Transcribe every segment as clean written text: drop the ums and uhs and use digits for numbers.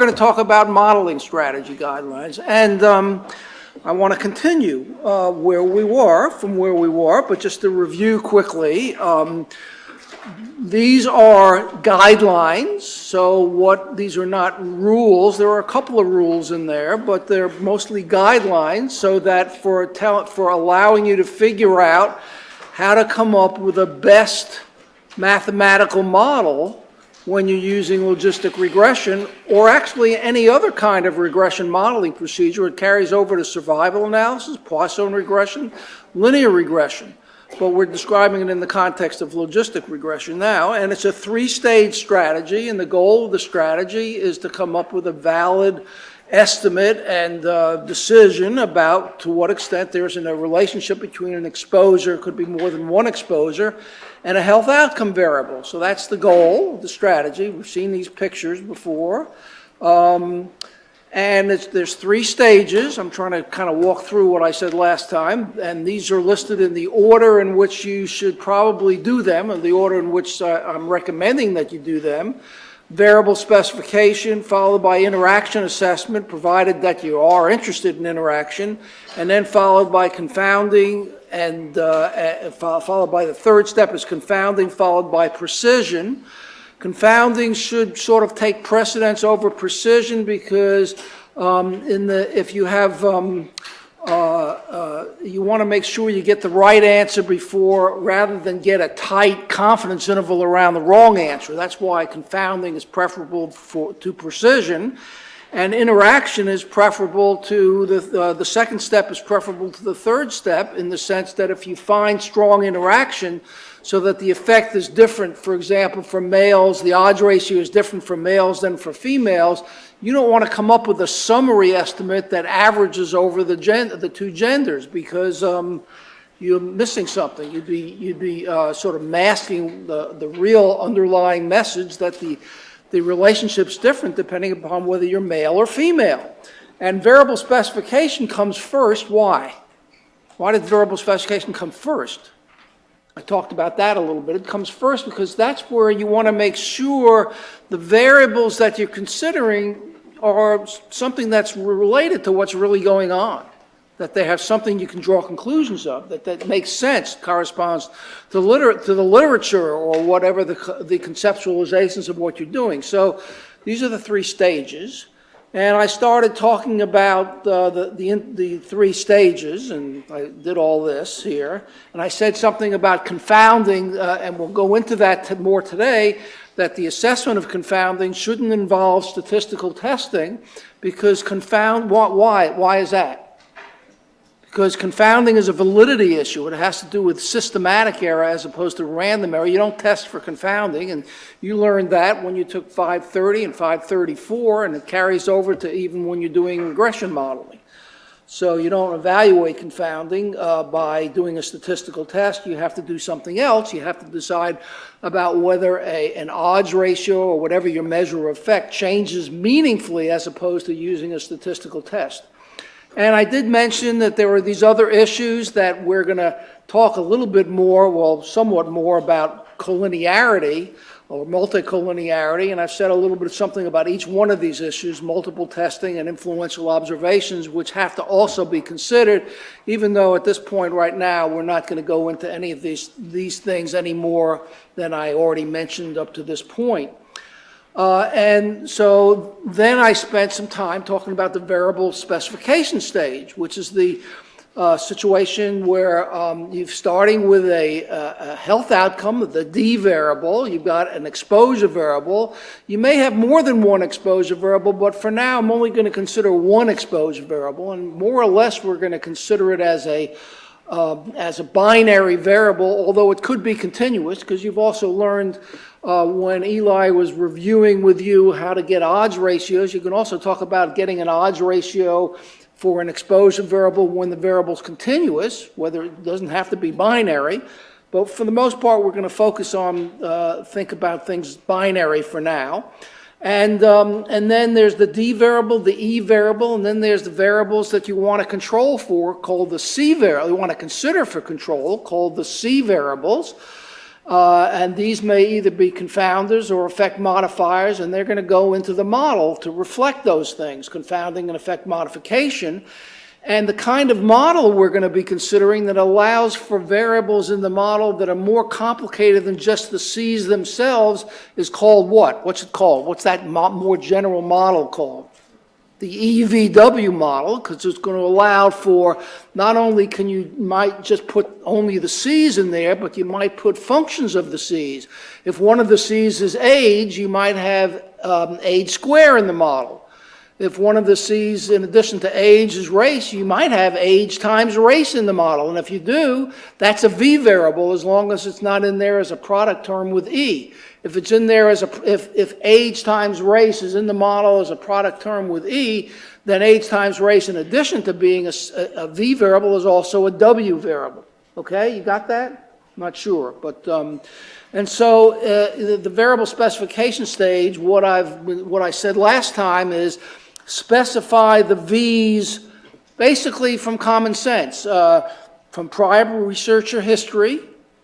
going to talk about modeling strategy guidelines. And I want to continue from where we were, but just to review quickly, these are guidelines. So these are not rules. There are a couple of rules in there, but they're mostly guidelines so that for allowing you to figure out how to come up with the best mathematical model when you're using logistic regression, or actually any other kind of regression modeling procedure. It carries over to survival analysis, Poisson regression, linear regression. But we're describing it in the context of logistic regression now, and it's a three-stage strategy, and the goal of the strategy is to come up with a valid estimate and decision about to what extent there's a relationship between an exposure, could be more than one exposure, and a health outcome variable. So that's the goal of the strategy. We've seen these pictures before. And there's three stages. I'm trying to kind of walk through what I said last time, and these are listed in the order in which you should probably do them, and the order in which I'm recommending that you do them. Variable specification, followed by interaction assessment, provided that you are interested in interaction, and then followed by confounding, and followed by the third step is confounding, followed by precision. Confounding should sort of take precedence over precision because if you have you want to make sure you get the right answer before, rather than get a tight confidence interval around the wrong answer. That's why confounding is preferable to precision, and interaction is preferable to the second step is preferable to the third step, in the sense that if you find strong interaction so that the effect is different, for example, for males, the odds ratio is different for males than for females, you don't want to come up with a summary estimate that averages over the two genders, because you're missing something. You'd be sort of masking the real underlying message that the relationship's different depending upon whether you're male or female. And variable specification comes first. Why? Why did variable specification come first? I talked about that a little bit. It comes first because that's where you want to make sure the variables that you're considering are something that's related to what's really going on, that they have something you can draw conclusions of, that makes sense, corresponds to the literature or whatever the conceptualizations of what you're doing. So these are the three stages. And I started talking about the three stages, and I did all this here. And I said something about confounding, and we'll go into that more today, that the assessment of confounding shouldn't involve statistical testing, because why is that? Because confounding is a validity issue. It has to do with systematic error as opposed to random error. You don't test for confounding, and you learned that when you took 530 and 534, and it carries over to even when you're doing regression modeling. So you don't evaluate confounding by doing a statistical test. You have to do something else. You have to decide about whether an odds ratio or whatever your measure of effect changes meaningfully as opposed to using a statistical test. And I did mention that there were these other issues that we're going to talk a little bit more, well, somewhat more about collinearity or multicollinearity, and I've said a little bit something about each one of these issues, multiple testing and influential observations, which have to also be considered, even though at this point right now we're not going to go into any of these things any more than I already mentioned up to this point. And so then I spent some time talking about the variable specification stage, which is the situation where you're starting with a health outcome, the D variable. You've got an exposure variable. You may have more than one exposure variable, but for now I'm only going to consider one exposure variable, and more or less we're going to consider it as a binary variable, although it could be continuous, because you've also learned when Eli was reviewing with you how to get odds ratios. You can also talk about getting an odds ratio for an exposure variable when the variable is continuous, whether it doesn't have to be binary. But for the most part, we're going to focus on, think about things binary for now. And then there's the D variable, the E variable, and then there's the variables that you want to control for, called the C variable, you want to consider for control, called the C variables. And these may either be confounders or effect modifiers, and they're going to go into the model to reflect those things, confounding and effect modification. And the kind of model we're going to be considering that allows for variables in the model that are more complicated than just the C's themselves is called what? What's it called? What's that more general model called? The EVW model, because it's going to allow for not only might just put only the C's in there, but you might put functions of the C's. If one of the C's is age, you might have age square in the model. If one of the C's, in addition to age, is race, you might have age times race in the model. And if you do, that's a V variable as long as it's not in there as a product term with E. If it's in there as if age times race is in the model as a product term with E, then age times race, in addition to being a V variable, is also a W variable. Okay, you got that? I'm not sure, but and so the variable specification stage, what I said last time is specify the V's basically from common sense, from prior researcher history,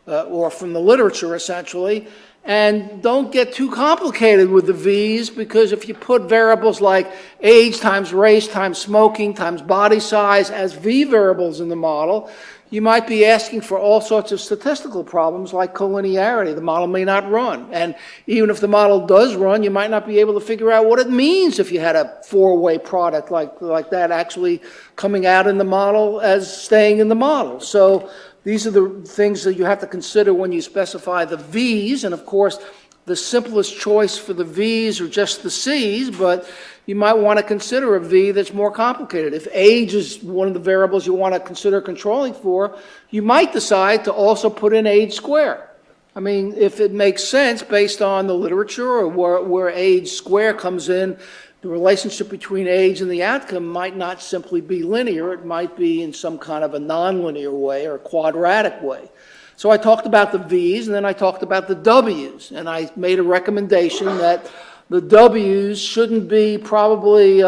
or from the literature essentially, and don't get too complicated with the V's, because if you put variables like age times race times smoking times body size as V variables in the model, you might be asking for all sorts of statistical problems like collinearity. The model may not run. And even if the model does run, you might not be able to figure out what it means if you had a four-way product like that actually coming out in the model as staying in the model. So these are the things that you have to consider when you specify the V's. And of course, the simplest choice for the V's are just the C's, but you might want to consider a V that's more complicated. If age is one of the variables you want to consider controlling for, you might decide to also put in age square. I mean, if it makes sense based on the literature or where age square comes in, the relationship between age and the outcome might not simply be linear. It might be in some kind of a nonlinear way or a quadratic way. So I talked about the V's, and then I talked about the W's, and I made a recommendation that the W's shouldn't be probably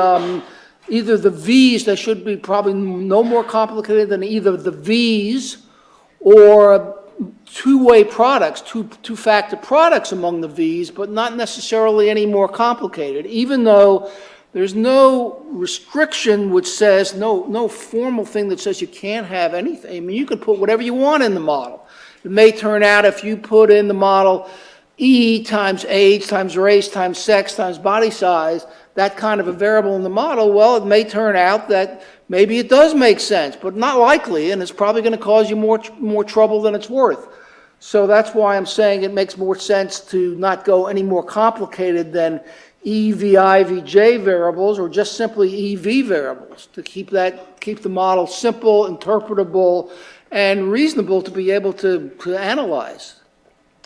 either the V's, they should be probably no more complicated than either the V's or two-way products, two-factor products among the V's, but not necessarily any more complicated, even though there's no restriction which says, no formal thing that says you can't have anything. I mean, you can put whatever you want in the model. It may turn out if you put in the model E times age times race times sex times body size, that kind of a variable in the model, well, it may turn out that maybe it does make sense, but not likely, and it's probably going to cause you more trouble than it's worth. So that's why I'm saying it makes more sense to not go any more complicated than EVJ variables or just simply EV variables, to keep the model simple, interpretable, and reasonable to be able to analyze.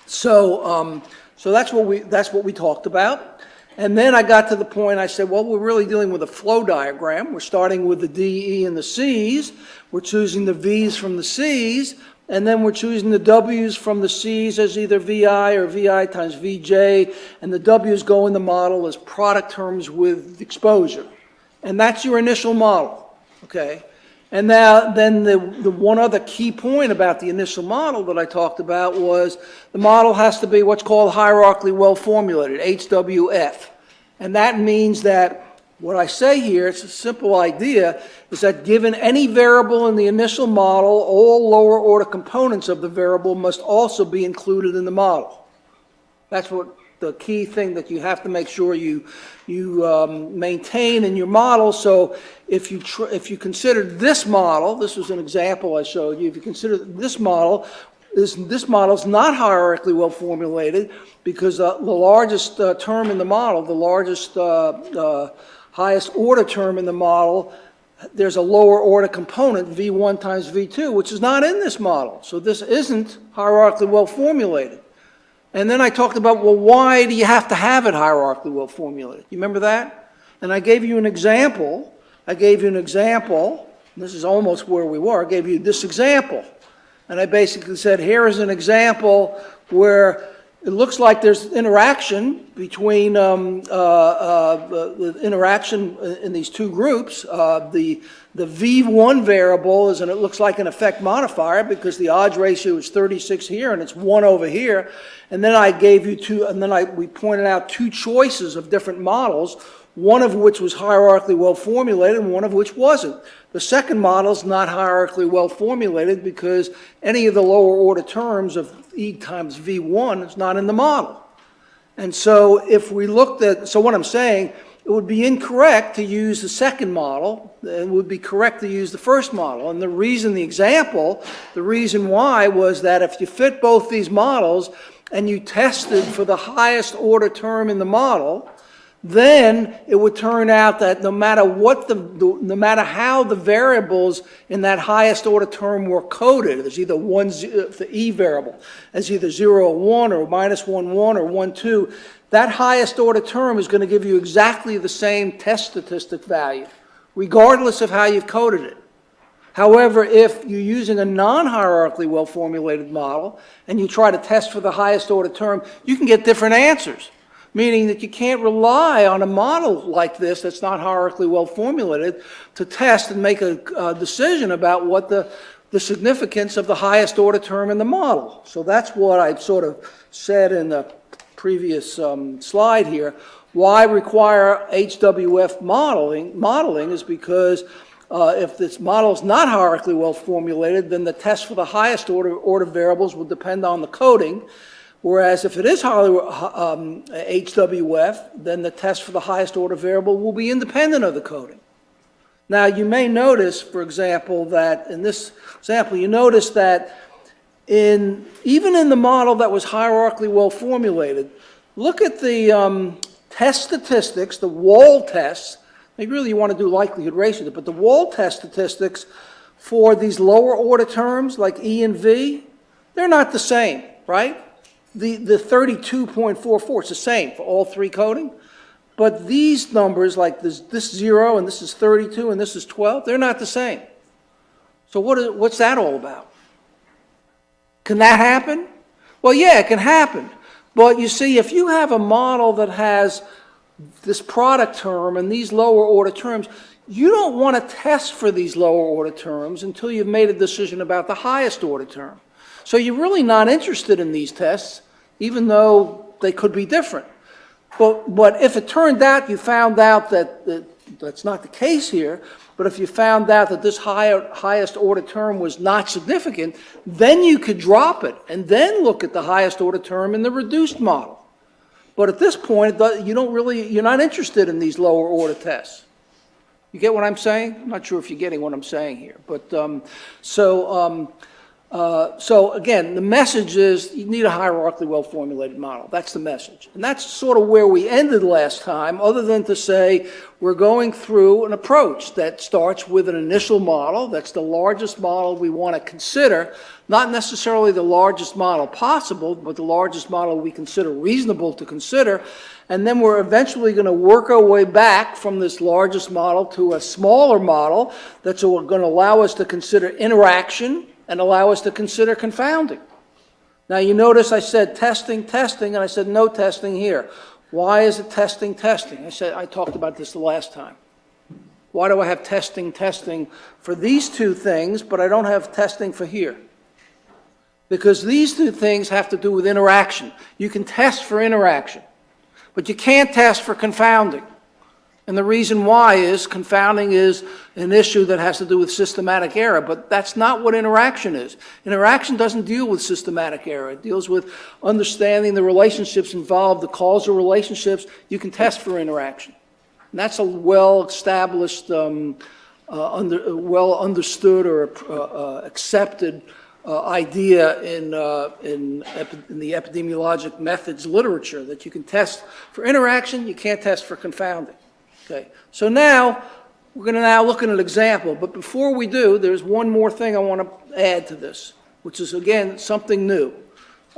So that's what we talked about. And then I got to the point, I said, well, we're really dealing with a flow diagram. We're starting with the D, E, and the C's. We're choosing the V's from the C's, and then we're choosing the W's from the C's as either VI or VI times VJ, and the W's go in the model as product terms with exposure. And that's your initial model, okay? And now, then the one other key point about the initial model that I talked about was the model has to be what's called hierarchically well formulated, HWF. And that means that what I say here, it's a simple idea, is that given any variable in the initial model, all lower order components of the variable must also be included in the model. That's what the key thing that you have to make sure you maintain in your model. So if you consider this model, this was an example I showed you, if you consider this model, this model is not hierarchically well formulated because the largest term in the model, the largest highest order term in the model, there's a lower order component, V1 times V2, which is not in this model. So this isn't hierarchically well formulated. And then I talked about, well, why do you have to have it hierarchically well formulated? You remember that? And I gave you an example. And this is almost where we were. I gave you this example. And I basically said, here is an example where it looks like there's interaction between the interaction in these two groups. The V1 variable is, and it looks like an effect modifier because the odds ratio is 36 here and it's 1 over here. And then I gave you two, and then we pointed out two choices of different models, one of which was hierarchically well formulated and one of which wasn't. The second model is not hierarchically well formulated because any of the lower order terms of E times V1 is not in the model. And so if we looked at, so what I'm saying, it would be incorrect to use the second model. It would be correct to use the first model. And the reason why was that if you fit both these models and you tested for the highest order term in the model, then it would turn out that no matter how the variables in that highest order term were coded, there's either the E variable as either 0 or 1 or -1 1 or 1 2, that highest order term is going to give you exactly the same test statistic value, regardless of how you've coded it. However, if you're using a non-hierarchically well-formulated model and you try to test for the highest order term, you can get different answers. Meaning that you can't rely on a model like this that's not hierarchically well formulated to test and make a decision about what the significance of the highest order term in the model. So that's what I sort of said in the previous slide here. Why require HWF modeling is because if this model is not hierarchically well formulated, then the test for the highest order variables will depend on the coding. Whereas if it is HWF, then the test for the highest order variable will be independent of the coding. Now you may notice, for example, that in this example, you notice that even in the model that was hierarchically well formulated, look at the test statistics, the wall tests. Maybe really you want to do likelihood ratio, but the wall test statistics for these lower order terms like E and V, they're not the same, right? The 32.44, it's the same for all three coding. But these numbers, like this 0 and this is 32 and this is 12, they're not the same. So what's that all about? Can that happen? Well, yeah, it can happen. But you see, if you have a model that has this product term and these lower order terms, you don't want to test for these lower order terms until you've made a decision about the highest order term. So you're really not interested in these tests, even though they could be different. But if it turned out you found out that that's not the case here, but if you found out that this highest order term was not significant, then you could drop it and then look at the highest order term in the reduced model. But at this point, you're not interested in these lower order tests. You get what I'm saying? I'm not sure if you're getting what I'm saying here. But so again, the message is you need a hierarchically well-formulated model. That's the message. And that's sort of where we ended last time, other than to say we're going through an approach that starts with an initial model. That's the largest model we want to consider, not necessarily the largest model possible, but the largest model we consider reasonable to consider. And then we're eventually going to work our way back from this largest model to a smaller model that's going to allow us to consider interaction and allow us to consider confounding. Now you notice I said testing, and I said no testing here. Why is it testing? I talked about this the last time. Why do I have testing for these two things, but I don't have testing for here? Because these two things have to do with interaction. You can test for interaction, but you can't test for confounding. And the reason why is confounding is an issue that has to do with systematic error, but that's not what interaction is. Interaction doesn't deal with systematic error. It deals with understanding the relationships involved, the causal relationships. You can test for interaction. And that's a well-established, well-understood or accepted idea in the epidemiologic methods literature, that you can test for interaction, you can't test for confounding. Okay, so now we're going to look at an example, but before we do, there's one more thing I want to add to this, which is, again, something new.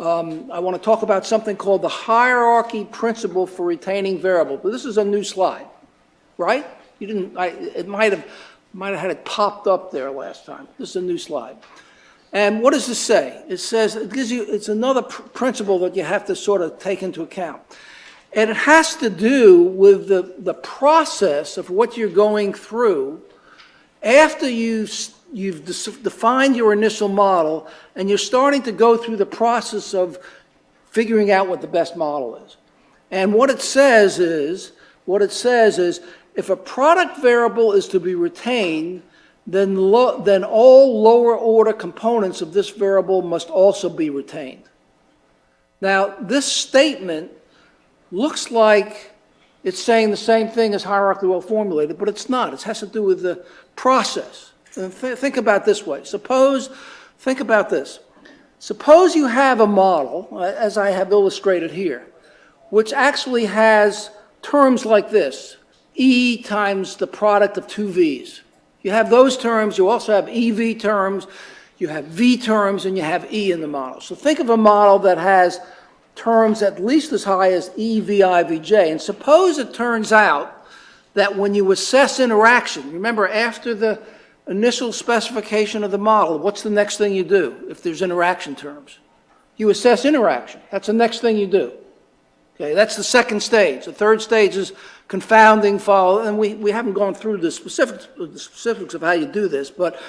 I want to talk about something called the hierarchy principle for retaining variable. But this is a new slide, right? You didn't. It might have had it popped up there last time. This is a new slide. And what does this say? It says, it gives you, it's another principle that you have to sort of take into account. And it has to do with the process of what you're going through after you've defined your initial model and you're starting to go through the process of figuring out what the best model is. And what it says is, if a product variable is to be retained, then all lower order components of this variable must also be retained. Now, this statement looks like it's saying the same thing as hierarchically well formulated, but it's not. It has to do with the process. And think about it this way. Think about this. Suppose you have a model, as I have illustrated here, which actually has terms like this, E times the product of two V's. You have those terms, you also have EV terms, you have V terms, and you have E in the model. So think of a model that has terms at least as high as E, VI, VJ. And suppose it turns out that when you assess interaction, remember after the initial specification of the model, what's the next thing you do if there's interaction terms? You assess interaction. That's the next thing you do. Okay, that's the second stage. The third stage is confounding, follow, and we haven't gone through the specifics of how you do this, but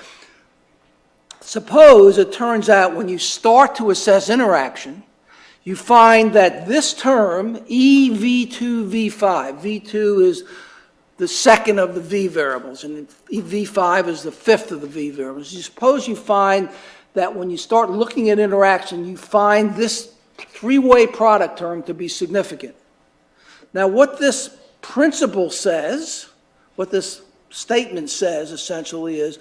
suppose it turns out when you start to assess interaction, you find that this term, EV2, V5, V2 is the second of the V variables, and V5 is the fifth of the V variables. Suppose you find that when you start looking at interaction, you find this three-way product term to be significant. Now, what this principle says, what this statement says essentially is,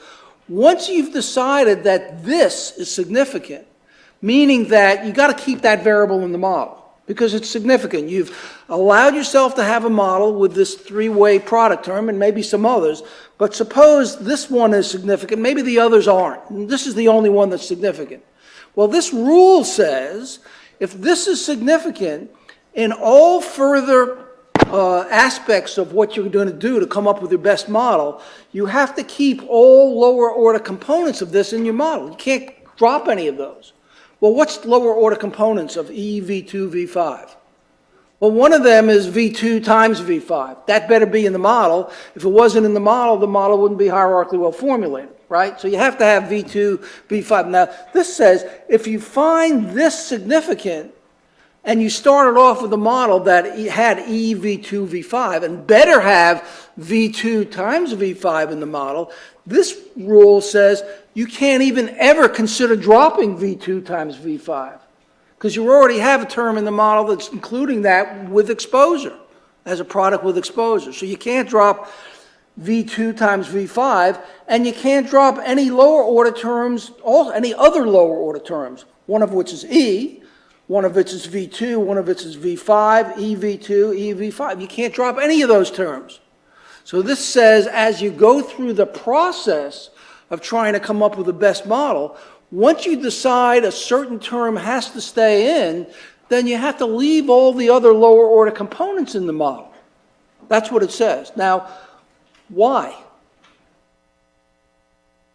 once you've decided that this is significant, meaning that you got to keep that variable in the model because it's significant. You've allowed yourself to have a model with this three-way product term and maybe some others, but suppose this one is significant, maybe the others aren't, and this is the only one that's significant. Well, this rule says if this is significant, in all further aspects of what you're going to do to come up with your best model, you have to keep all lower order components of this in your model. You can't drop any of those. Well, what's lower order components of E, V2, V5? Well, one of them is V2 times V5. That better be in the model. If it wasn't in the model wouldn't be hierarchically well formulated, right? So you have to have V2, V5. Now, this says if you find this significant and you started off with a model that had E, V2, V5 and better have V2 times V5 in the model, this rule says you can't even ever consider dropping V2 times V5 because you already have a term in the model that's including that with exposure, as a product with exposure. So you can't drop V2 times V5, and you can't drop any lower order terms, any other lower order terms, one of which is E, one of which is V2, one of which is V5, EV2, EV5. You can't drop any of those terms. So this says as you go through the process of trying to come up with the best model, once you decide a certain term has to stay in, then you have to leave all the other lower order components in the model. That's what it says. Now, why?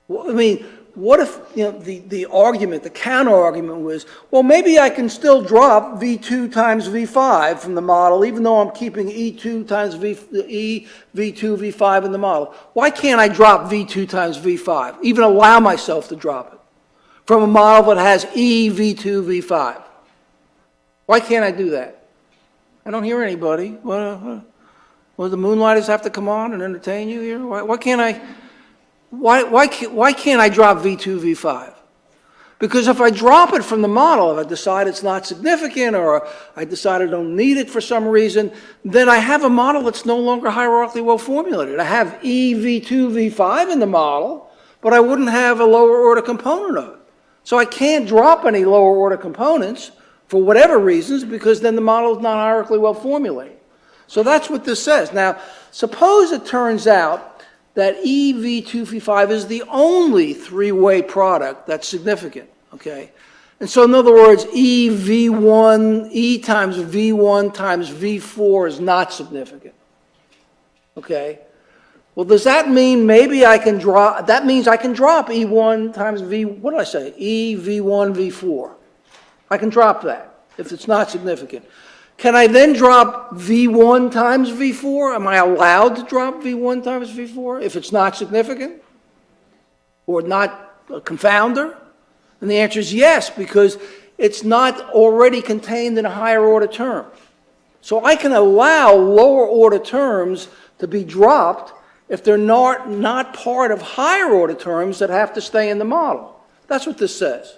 Well, I mean, what if the argument, the counter argument was, well, maybe I can still drop V2 times V5 from the model, even though I'm keeping E2 times V2 V5 in the model. Why can't I drop V2 times V5, even allow myself to drop it from a model that has E, V2, V5? Why can't I do that? I don't hear anybody. Well, the Moonlighters have to come on and entertain you here? Why can't I? Why can't I drop V2, V5? Because if I drop it from the model, if I decide it's not significant or I decide I don't need it for some reason, then I have a model that's no longer hierarchically well formulated. I have E, V2, V5 in the model, but I wouldn't have a lower order component of it. So I can't drop any lower order components for whatever reasons because then the model is not hierarchically well formulated. So that's what this says. Now, suppose it turns out that EV2V5 is the only three-way product that's significant, okay? And so in other words, EV1, E times V1 times V4 is not significant, okay? Well, does that mean maybe I can drop, that means I can drop E1 times V, what did I say? E, V1, V4. I can drop that if it's not significant. Can I then drop V1 times V4? Am I allowed to drop V1 times V4 if it's not significant or not a confounder? And the answer is yes, because it's not already contained in a higher order term. So I can allow lower order terms to be dropped if they're not part of higher order terms that have to stay in the model. That's what this says,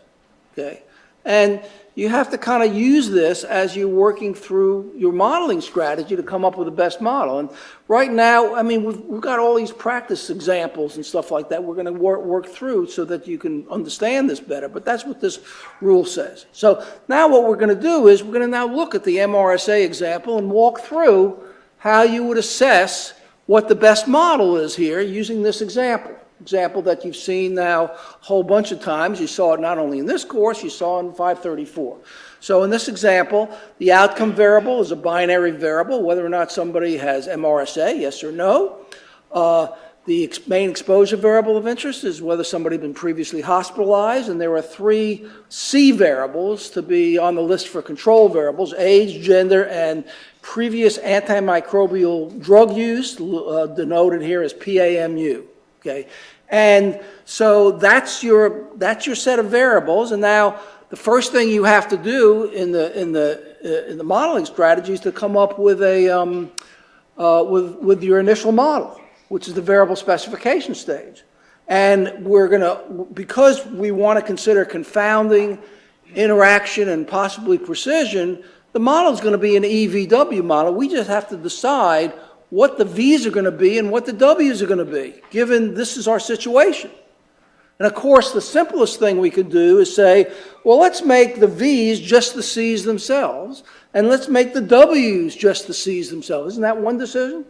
okay? And you have to kind of use this as you're working through your modeling strategy to come up with the best model. And right now, I mean, we've got all these practice examples and stuff like that we're going to work through so that you can understand this better. But that's what this rule says. So now what we're going to do is we're going to now look at the MRSA example and walk through how you would assess what the best model is here using this example that you've seen now a whole bunch of times. You saw it not only in this course, you saw it in 534. So in this example, the outcome variable is a binary variable, whether or not somebody has MRSA, yes or no. The main exposure variable of interest is whether somebody had been previously hospitalized, and there are 3 C variables to be on the list for control variables: age, gender, and previous antimicrobial drug use, denoted here as PAMU. Okay, and so that's your set of variables. And now the first thing you have to do in the modeling strategy is to come up with a with your initial model, which is the variable specification stage. And we're going to, because we want to consider confounding, interaction, and possibly precision, the model is going to be an EVW model. We just have to decide what the V's are going to be and what the W's are going to be, given this is our situation. And of course, the simplest thing we could do is say, well, let's make the V's just the C's themselves, and let's make the W's just the C's themselves. Isn't that one decision?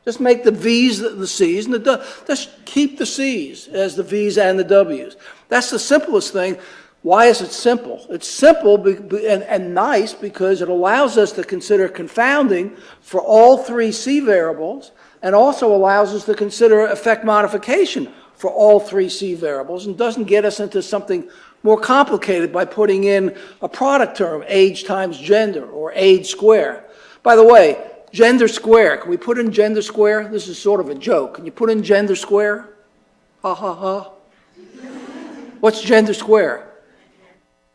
Just make the V's the C's, and just keep the C's as the V's and the W's. That's the simplest thing. Why is it simple? It's simple and nice because it allows us to consider confounding for all 3 C variables, and also allows us to consider effect modification for all 3 C variables, and doesn't get us into something more complicated by putting in a product term, age times gender, or age square. By the way, gender square, can we put in gender square? This is sort of a joke. Can you put in gender square? Ha ha ha. What's gender square?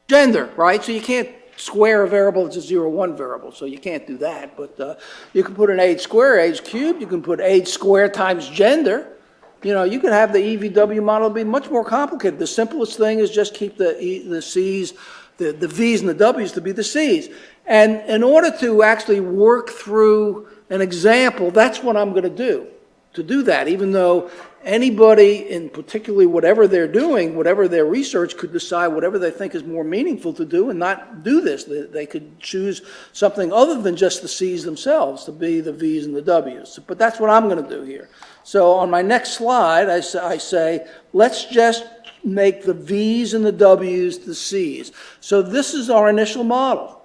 Gender, right? So you can't square a variable that's a 0, 1 variable, so you can't do that. But you can put an age square, age cubed. You can put age square times gender. You know, you can have the EVW model be much more complicated. The simplest thing is just keep the C's, the V's and the W's to be the C's. And in order to actually work through an example, that's what I'm going to do. To do that, even though anybody, in particularly whatever they're doing, whatever their research, could decide whatever they think is more meaningful to do and not do this. They could choose something other than just the C's themselves to be the V's and the W's. But that's what I'm going to do here. So on my next slide, I say, let's just make the V's and the W's the C's. So this is our initial model.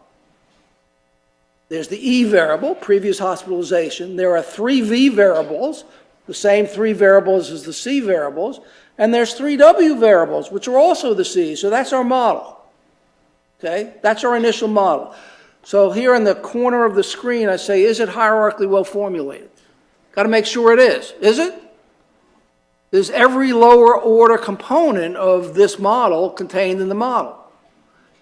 There's the E variable, previous hospitalization. There are 3 V variables, the same 3 variables as the C variables. And there's 3 W variables, which are also the C's. So that's our model. Okay? That's our initial model. So here in the corner of the screen, I say, is it hierarchically well formulated? Got to make sure it is. Is it? Is every lower order component of this model contained in the model?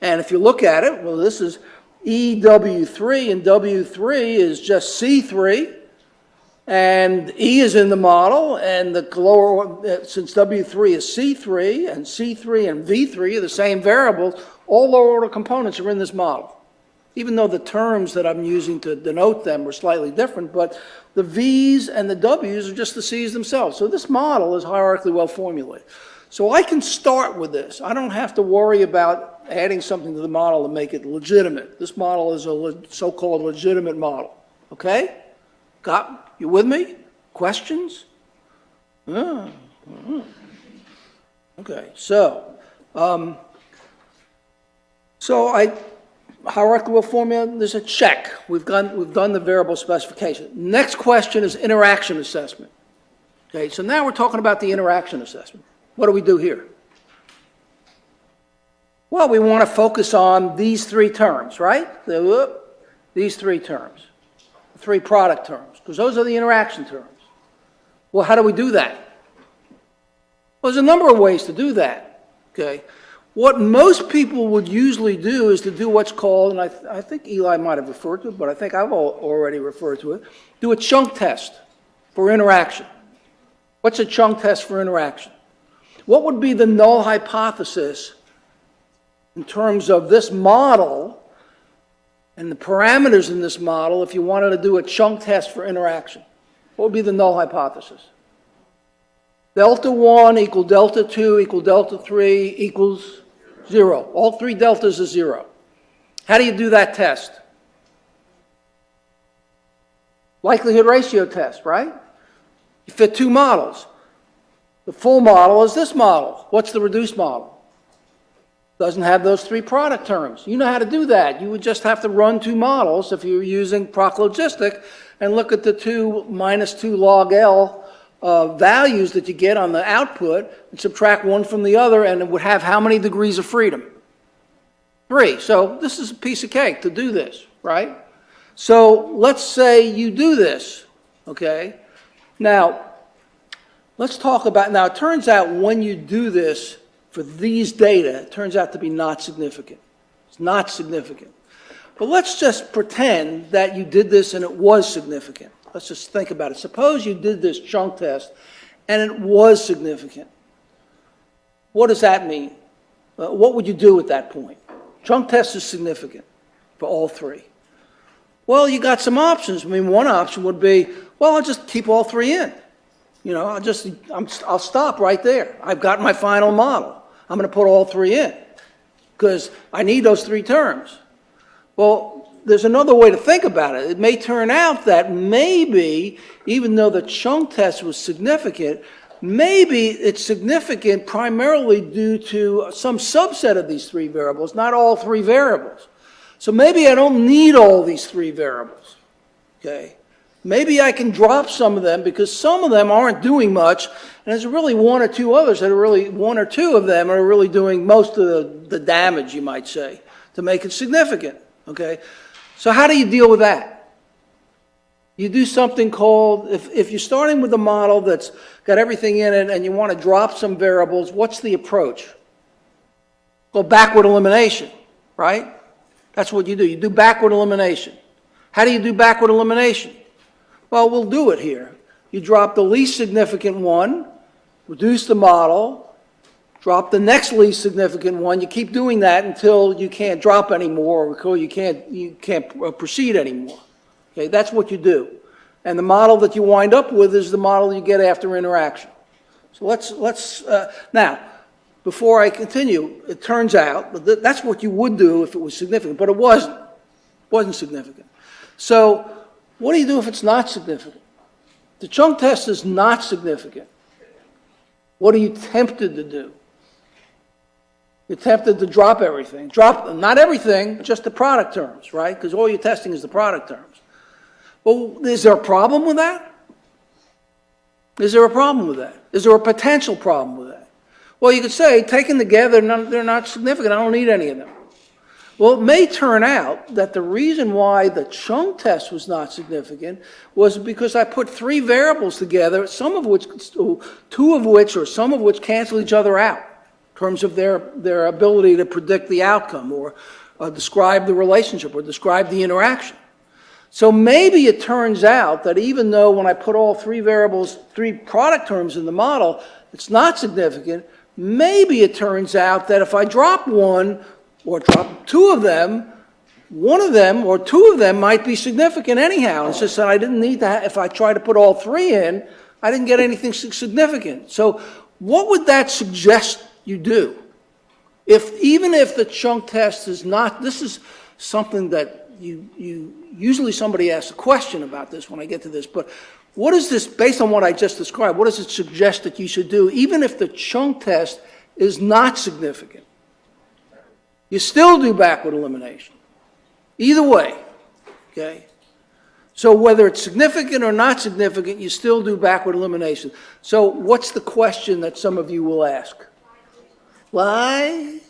And if you look at it, well, this is EW3, and W3 is just C3, and E is in the model, and the lower, since W3 is C3, and C3 and V3 are the same variables, all lower order components are in this model. Even though the terms that I'm using to denote them are slightly different, but the V's and the W's are just the C's themselves. So this model is hierarchically well formulated. So I can start with this. I don't have to worry about adding something to the model to make it legitimate. This model is a so-called legitimate model. Okay? You with me? Questions? Okay, so hierarchical formula, there's a check. We've done the variable specification. Next question is interaction assessment. Okay, so now we're talking about the interaction assessment. What do we do here? Well, we want to focus on these three terms, right? These three terms, three product terms, because those are the interaction terms. Well, how do we do that? Well, there's a number of ways to do that, okay? What most people would usually do is to do what's called, and I think Eli might have referred to it, but I think I've already referred to it, do a chunk test for interaction. What's a chunk test for interaction? What would be the null hypothesis in terms of this model and the parameters in this model if you wanted to do a chunk test for interaction? What would be the null hypothesis? Delta 1 equal delta 2 equal delta 3 equals 0. All three deltas are 0. How do you do that test? Likelihood ratio test, right? You fit two models. The full model is this model. What's the reduced model? Doesn't have those three product terms. You know how to do that. You would just have to run two models if you were using proclogistic and look at the 2 minus 2 log L values that you get on the output and subtract one from the other, and it would have how many degrees of freedom? 3. So this is a piece of cake to do this, right? So let's say you do this, okay? Now, let's talk about, now it turns out when you do this for these data, it turns out to be not significant. It's not significant. But let's just pretend that you did this and it was significant. Let's just think about it. Suppose you did this chunk test and it was significant. What does that mean? What would you do at that point? Chunk test is significant for all three. Well, you got some options. I mean, one option would be, well, I'll just keep all three in. You know, I'll stop right there. I've got my final model. I'm going to put all three in because I need those three terms. Well, there's another way to think about it. It may turn out that maybe, even though the chunk test was significant, maybe it's significant primarily due to some subset of these three variables, not all three variables. So maybe I don't need all these three variables, okay? Maybe I can drop some of them because some of them aren't doing much, and there's really one or two others that are really, one or two of them are really doing most of the damage, you might say, to make it significant, okay? So how do you deal with that? You do something called, if you're starting with a model that's got everything in it and you want to drop some variables, what's the approach? Go backward elimination, right? That's what you do. You do backward elimination. How do you do backward elimination? Well, we'll do it here. You drop the least significant one, reduce the model, drop the next least significant one. You keep doing that until you can't drop anymore or until you can't proceed anymore. Okay, that's what you do. And the model that you wind up with is the model you get after interaction. So let's now, before I continue, it turns out that that's what you would do if it was significant, but it wasn't. It wasn't significant. So what do you do if it's not significant? The chunk test is not significant. What are you tempted to do? You're tempted to drop everything. Drop, not everything, just the product terms, right? Because all you're testing is the product terms. Well, is there a problem with that? Is there a problem with that? Is there a potential problem with that? Well, you could say, taken together, they're not significant. I don't need any of them. Well, it may turn out that the reason why the chunk test was not significant was because I put three variables together, some of which, two of which or some of which cancel each other out in terms of their ability to predict the outcome or describe the relationship or describe the interaction. So maybe it turns out that even though when I put all three variables, three product terms in the model, it's not significant, maybe it turns out that if I drop one or drop two of them, one of them or two of them might be significant anyhow. It's just that I didn't need to, if I try to put all three in, I didn't get anything significant. So what would that suggest you do? Even if the chunk test is not, this is something that usually somebody asks a question about this when I get to this, but what is this, based on what I just described, what does it suggest that you should do, even if the chunk test is not significant? You still do backward elimination. Either way, okay? So whether it's significant or not significant, you still do backward elimination. So what's the question that some of you will ask? Why?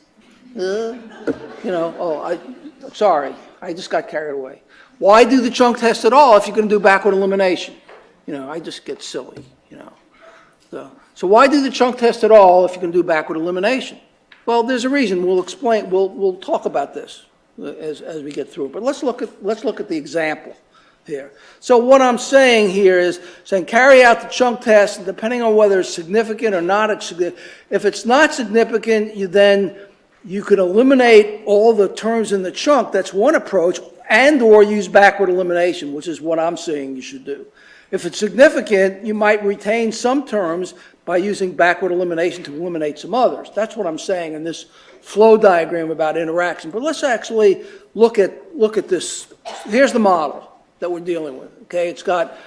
Sorry, I just got carried away. Why do the chunk test at all if you're going to do backward elimination? I just get silly, So why do the chunk test at all if you can do backward elimination? Well, there's a reason. We'll explain. We'll talk about this as we get through it. But let's look at the example here. So what I'm saying here is saying carry out the chunk test, and depending on whether it's significant or not significant. If it's not significant, you could eliminate all the terms in the chunk. That's one approach, and/or use backward elimination, which is what I'm saying you should do. If it's significant, you might retain some terms by using backward elimination to eliminate some others. That's what I'm saying in this flow diagram about interaction. But let's actually look at this. Here's the model that we're dealing with. Okay, it's got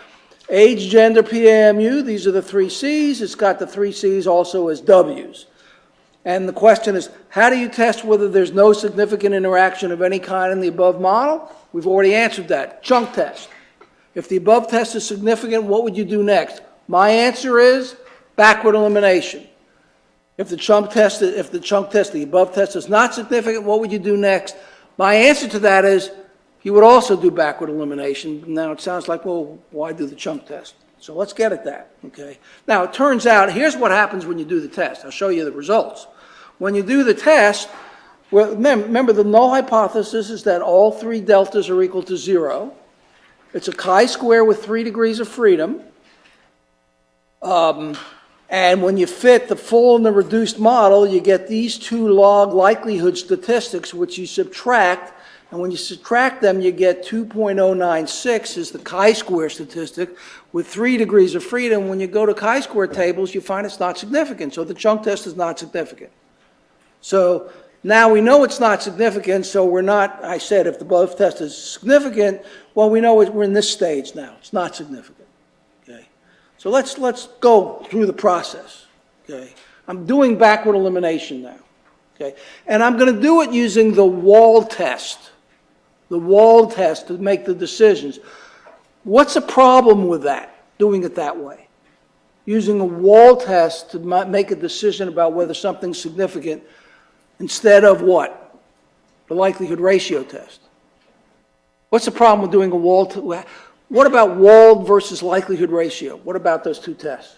age, gender, PAMU. These are the 3 C's. It's got the 3 C's also as W's. And the question is, how do you test whether there's no significant interaction of any kind in the above model? We've already answered that. Chunk test. If the above test is significant, what would you do next? My answer is backward elimination. If the above test is not significant, what would you do next? My answer to that is you would also do backward elimination. Now it sounds like, well, why do the chunk test? So let's get at that, okay? Now it turns out, here's what happens when you do the test. I'll show you the results. When you do the test, well, remember the null hypothesis is that all 3 deltas are equal to 0. It's a chi-square with 3 degrees of freedom. And when you fit the full and the reduced model, you get these 2 log likelihood statistics, which you subtract. And when you subtract them, you get 2.096 is the chi-square statistic with 3 degrees of freedom. When you go to chi-square tables, you find it's not significant. So the chunk test is not significant. So now we know it's not significant, so we're not, I said if the above test is significant, well, we know we're in this stage now. It's not significant, okay? So let's go through the process, okay? I'm doing backward elimination now, okay? And I'm going to do it using the wall test to make the decisions. What's the problem with that, doing it that way? Using a wall test to make a decision about whether something's significant instead of what? The likelihood ratio test. What's the problem with doing a wall test? What about walled versus likelihood ratio? What about those 2 tests?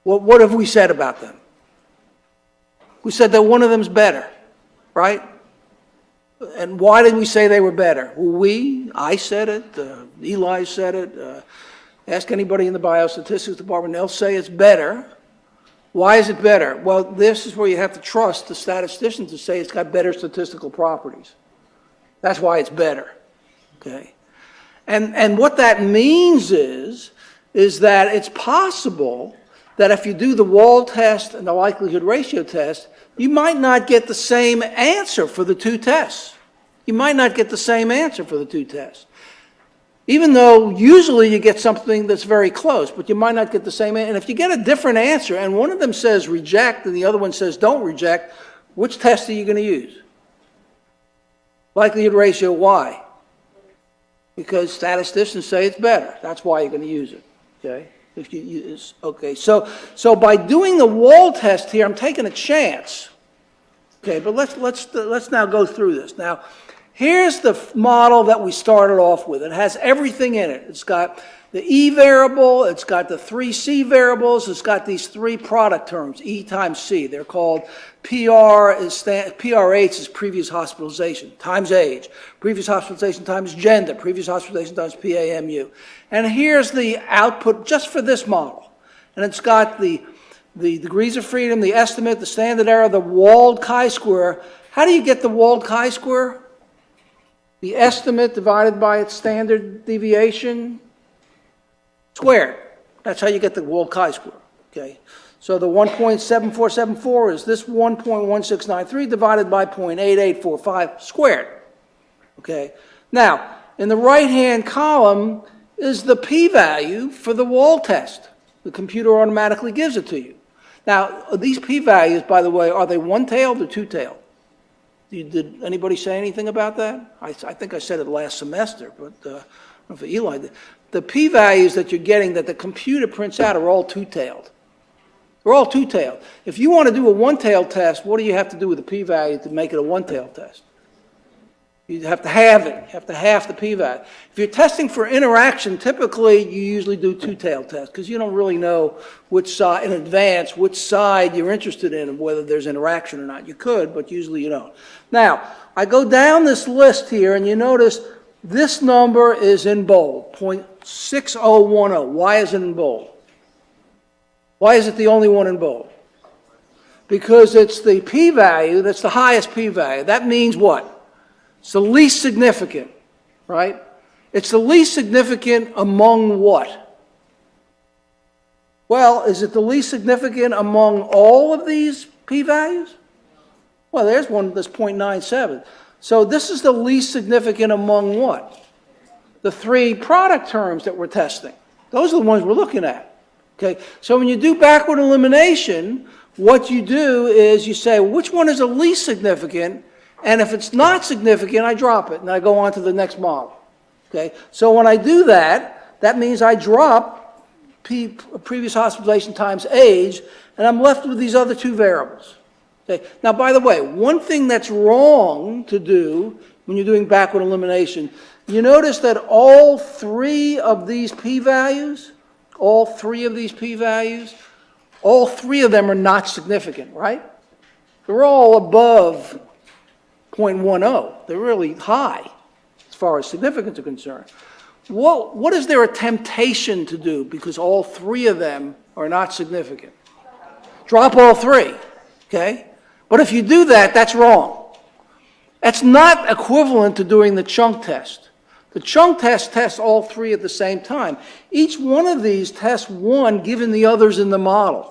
What have we said about them? We said that one of them's better, right? And why did we say they were better? Well, I said it, Eli said it, ask anybody in the biostatistics department, they'll say it's better. Why is it better? Well, this is where you have to trust the statistician to say it's got better statistical properties. That's why it's better, okay? And what that means is that it's possible that if you do the wall test and the likelihood ratio test, you might not get the same answer for the 2 tests. You might not get the same answer for the 2 tests. Even though usually you get something that's very close, but you might not get the same answer. And if you get a different answer, and one of them says reject and the other one says don't reject, which test are you going to use? Likelihood ratio, why? Because statisticians say it's better. That's why you're going to use it, okay? If you use, okay, so by doing the wall test here, I'm taking a chance. Okay, but let's now go through this. Now, here's the model that we started off with. It has everything in it. It's got the E variable, it's got the 3 C variables, it's got these 3 product terms, E times C. They're called PRH is previous hospitalization times age, previous hospitalization times gender, previous hospitalization times PAMU. And here's the output just for this model. And it's got the degrees of freedom, the estimate, the standard error, the walled chi-square. How do you get the walled chi-square? The estimate divided by its standard deviation squared. That's how you get the walled chi-square, okay? So the 1.7474 is this 1.1693 divided by 0.8845 squared, okay? Now, in the right-hand column is the p-value for the wall test. The computer automatically gives it to you. Now, these p-values, by the way, are they one-tailed or two-tailed? Did anybody say anything about that? I think I said it last semester, but I don't know if Eli did. The p-values that you're getting that the computer prints out are all two-tailed. They're all two-tailed. If you want to do a one-tailed test, what do you have to do with the p-value to make it a one-tailed test? You have to halve it. You have to half the p-value. If you're testing for interaction, typically you usually do two-tailed tests because you don't really know which side, in advance, which side you're interested in and whether there's interaction or not. You could, but usually you don't. Now, I go down this list here and you notice this number is in bold, 0.6010. Why is it in bold? Why is it the only one in bold? Because it's the p-value that's the highest p-value. That means what? It's the least significant, right? It's the least significant among what? Well, is it the least significant among all of these p-values? Well, there's one that's 0.97. So this is the least significant among what? The three product terms that we're testing. Those are the ones we're looking at. Okay? So when you do backward elimination, what you do is you say, which one is the least significant? And if it's not significant, I drop it, and I go on to the next model. Okay? So when I do that, that means I drop previous hospitalization times age, and I'm left with these other two variables. Okay? Now, by the way, one thing that's wrong to do when you're doing backward elimination, you notice that all three of these p-values, all three of them are not significant, right? They're all above 0.10. They're really high as far as significance is concerned. What is there a temptation to do because all three of them are not significant? Drop all three, okay? But if you do that, that's wrong. That's not equivalent to doing the chunk test. The chunk test tests all three at the same time. Each one of these tests one given the others in the model.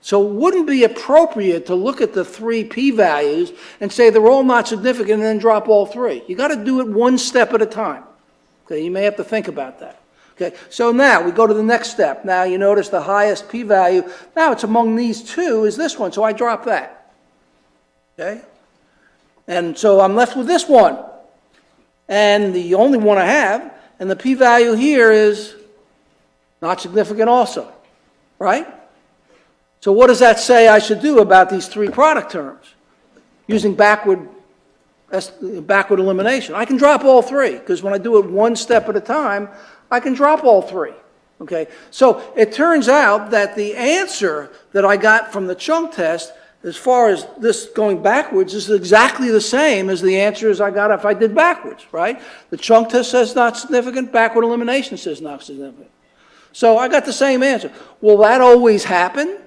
So it wouldn't be appropriate to look at the three p-values and say they're all not significant and then drop all three. You got to do it one step at a time. Okay, you may have to think about that. Okay, so now we go to the next step. Now you notice the highest p-value. Now it's among these two is this one, so I drop that. Okay, and so I'm left with this one, and the only one I have, and the p-value here is not significant also, right? So what does that say I should do about these three product terms using backward elimination? I can drop all three because when I do it one step at a time, I can drop all three. Okay, so it turns out that the answer that I got from the chunk test as far as this going backwards is exactly the same as the answers I got if I did backwards, right? The chunk test says not significant, backward elimination says not significant. So I got the same answer. Will that always happen?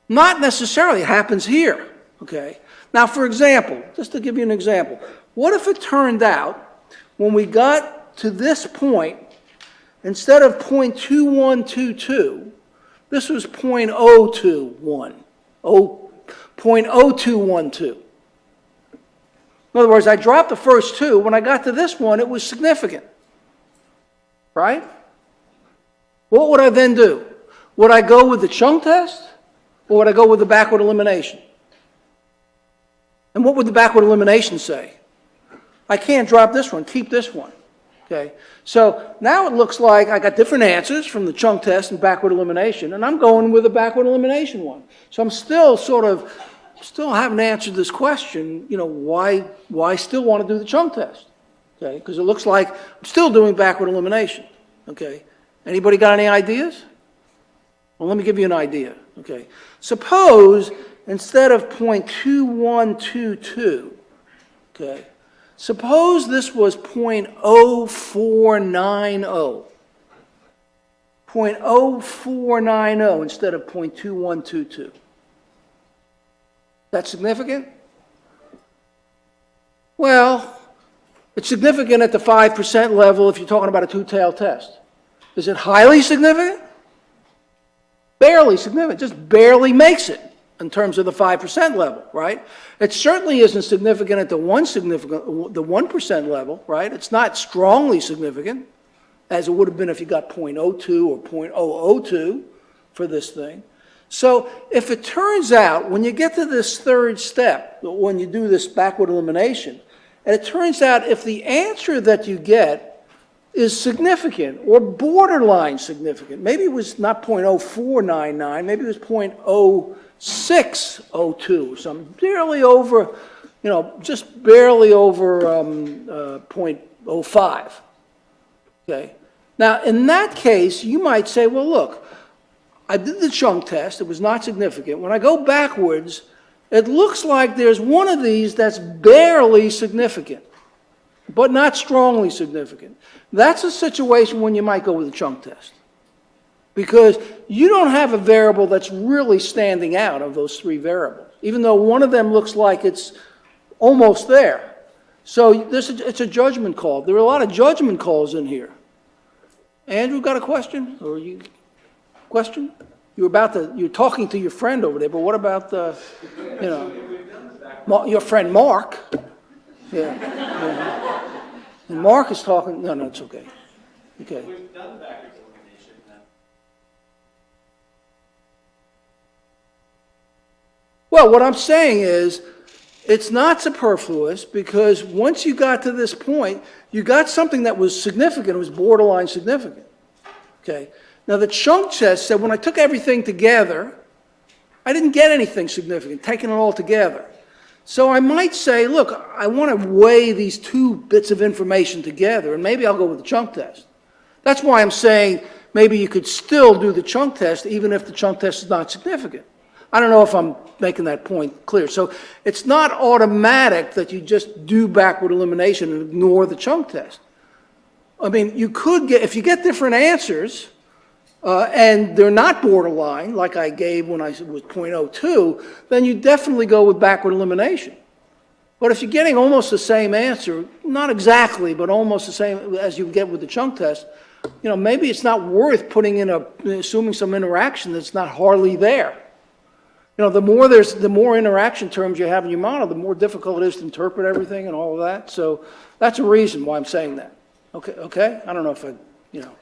Not necessarily. It happens here, okay? Now, for example, just to give you an example, what if it turned out when we got to this point, instead of 0.2122, this was 0.021, 0.0212. In other words, I dropped the first two. When I got to this one, it was significant, right? What would I then do? Would I go with the chunk test? Or would I go with the backward elimination? And what would the backward elimination say? I can't drop this one, keep this one. Okay? So now it looks like I got different answers from the chunk test and backward elimination, and I'm going with the backward elimination one. So I'm still still haven't answered this question, you know, why I still want to do the chunk test. Okay? Because it looks like I'm still doing backward elimination. Okay? Anybody got any ideas? Well, let me give you an idea. Okay. Suppose instead of 0.2122, okay, suppose this was 0.0490. 0.0490 instead of 0.2122. That's significant? Well, it's significant at the 5% level if you're talking about a two-tailed test. Is it highly significant? Barely significant, just barely makes it in terms of the 5% level, right? It certainly isn't significant at the 1% level, right? It's not strongly significant, as it would have been if you got 0.02 or 0.002 for this thing. So if it turns out, when you get to this third step, when you do this backward elimination, and it turns out if the answer that you get is significant or borderline significant, maybe it was not 0.0499, maybe it was 0.0602, something barely over, just barely over 0.05. Okay. Now, in that case, you might say, well, look, I did the chunk test. It was not significant. When I go backwards, it looks like there's one of these that's barely significant, but not strongly significant. That's a situation when you might go with a chunk test, because you don't have a variable that's really standing out of those three variables, even though one of them looks like it's almost there. So it's a judgment call. There are a lot of judgment calls in here. Andrew, got a question? Or you question? You're talking to your friend over there, but what about your friend Mark? Yeah. And Mark is talking. No, it's okay. Okay. We've done backwards elimination then. Well, what I'm saying is, it's not superfluous, because once you got to this point, you got something that was significant. It was borderline significant. Okay. Now, the chunk test said when I took everything together, I didn't get anything significant, taking it all together. So I might say, look, I want to weigh these two bits of information together, and maybe I'll go with the chunk test. That's why I'm saying maybe you could still do the chunk test even if the chunk test is not significant. I don't know if I'm making that point clear. So it's not automatic that you just do backward elimination and ignore the chunk test. I mean, you could get, if you get different answers, and they're not borderline, like I gave when I was 0.02, then you definitely go with backward elimination. But if you're getting almost the same answer, not exactly, but almost the same as you get with the chunk test, maybe it's not worth putting in assuming some interaction that's not hardly there. The more interaction terms you have in your model, the more difficult it is to interpret everything and all of that. So that's a reason why I'm saying that. Okay? I don't know if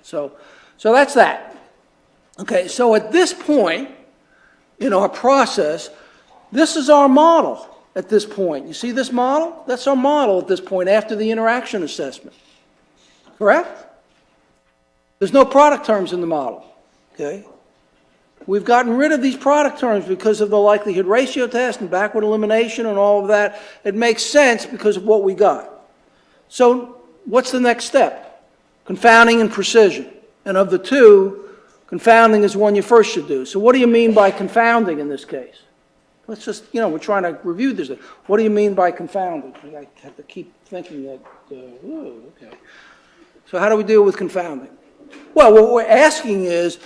so that's that. Okay, so at this point in our process, this is our model at this point. You see this model? That's our model at this point after the interaction assessment. Correct? There's no product terms in the model. Okay? We've gotten rid of these product terms because of the likelihood ratio test and backward elimination and all of that. It makes sense because of what we got. So what's the next step? Confounding and precision. And of the two, confounding is one you first should do. So what do you mean by confounding in this case? Let's just, we're trying to review this. What do you mean by confounding? I have to keep thinking that, okay. So how do we deal with confounding? Well, what we're asking is,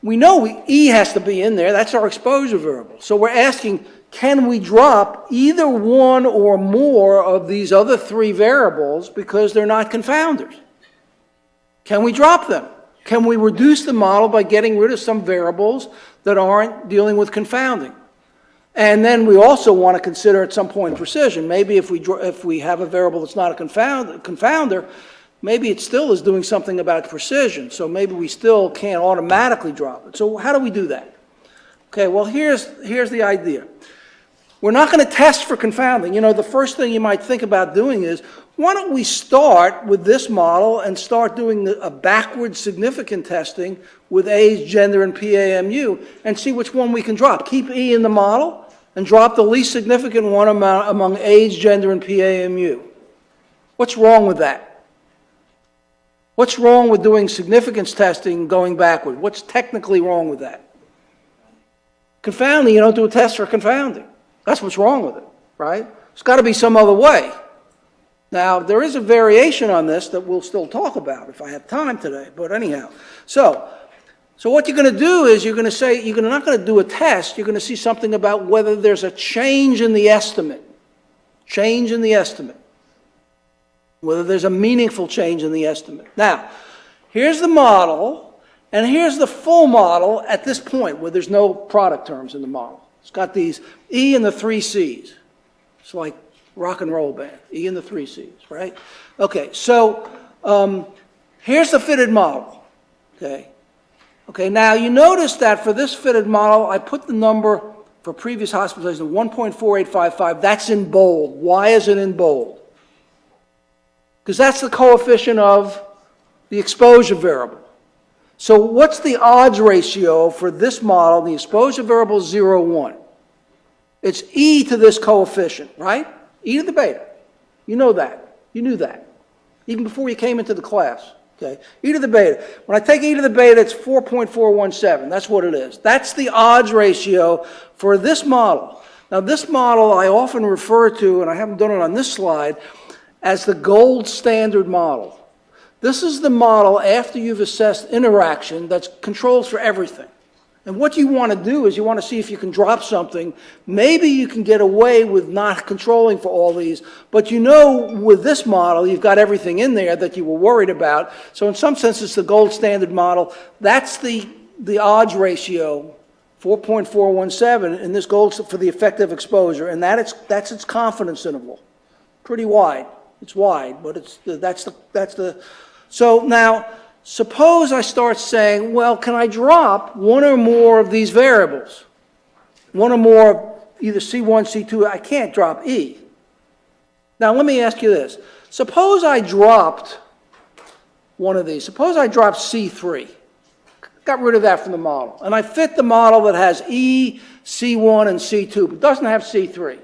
we know E has to be in there. That's our exposure variable. So we're asking, can we drop either one or more of these other three variables because they're not confounders? Can we drop them? Can we reduce the model by getting rid of some variables that aren't dealing with confounding? And then we also want to consider at some point precision. Maybe if we have a variable that's not a confounder, maybe it still is doing something about precision. So maybe we still can't automatically drop it. So how do we do that? Okay, well, here's the idea. We're not going to test for confounding. The first thing you might think about doing is, why don't we start with this model and start doing a backward significant testing with age, gender, and PAMU and see which one we can drop. Keep E in the model and drop the least significant one among age, gender, and PAMU. What's wrong with that? What's wrong with doing significance testing going backward? What's technically wrong with that? Confounding, you don't do a test for confounding. That's what's wrong with it, right? There's got to be some other way. Now, there is a variation on this that we'll still talk about if I have time today, but anyhow. So what you're going to do is you're going to say, you're not going to do a test, you're going to see something about whether there's a change in the estimate. Change in the estimate. Whether there's a meaningful change in the estimate. Now, here's the model, and here's the full model at this point where there's no product terms in the model. It's got these E and the 3 C's. It's like rock and roll band, E and the 3 C's, right? Okay, so here's the fitted model, okay? Okay, now you notice that for this fitted model, I put the number for previous hospitalization, 1.4855, that's in bold. Why is it in bold? Because that's the coefficient of the exposure variable. So what's the odds ratio for this model? The exposure variable is 0, 1. It's e to this coefficient, right? E to the beta. You know that. You knew that. Even before you came into the class. Okay? E to the beta. When I take e to the beta, it's 4.417. That's what it is. That's the odds ratio for this model. Now, this model I often refer to, and I haven't done it on this slide, as the gold standard model. This is the model after you've assessed interaction that's controls for everything. And what you want to do is you want to see if you can drop something. Maybe you can get away with not controlling for all these, but you know with this model you've got everything in there that you were worried about. So in some sense it's the gold standard model. That's the odds ratio, 4.417 in this gold for the effective exposure, and that's its confidence interval. Pretty wide. It's wide, but that's the so now suppose I start saying, well, can I drop one or more of these variables? One or more of either C1, C2, I can't drop E. Now let me ask you this. Suppose I dropped one of these. Suppose I dropped C3. Got rid of that from the model. And I fit the model that has E, C1, and C2, but doesn't have C3.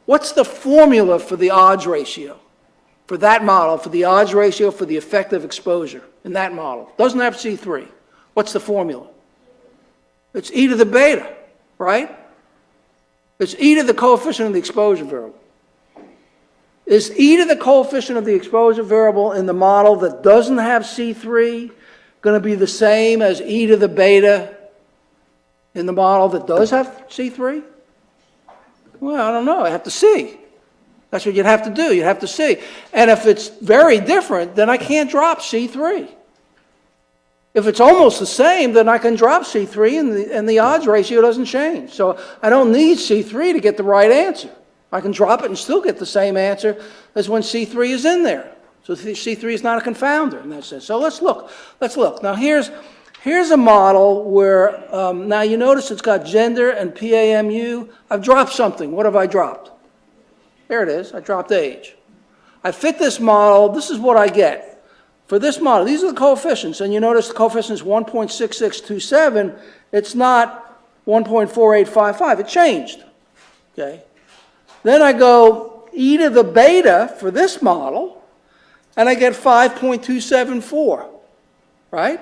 What's the formula for the odds ratio? For that model, for the odds ratio for the effective exposure in that model. Doesn't have C3. What's the formula? It's e to the beta, right? It's e to the coefficient of the exposure variable. Is e to the coefficient of the exposure variable in the model that doesn't have C3 going to be the same as e to the beta in the model that does have C3? Well, I don't know. I have to see. That's what you'd have to do. You'd have to see. And if it's very different, then I can't drop C3. If it's almost the same, then I can drop C3 and the odds ratio doesn't change. So I don't need C3 to get the right answer. I can drop it and still get the same answer as when C3 is in there. So C3 is not a confounder in that sense. So let's look. Let's look. Now here's a model where, now you notice it's got gender and PAMU. I've dropped something. What have I dropped? There it is. I dropped age. I fit this model. This is what I get. For this model, these are the coefficients. And you notice the coefficient is 1.6627. It's not 1.4855. It changed. Okay. Then I go e to the beta for this model, and I get 5.274. Right?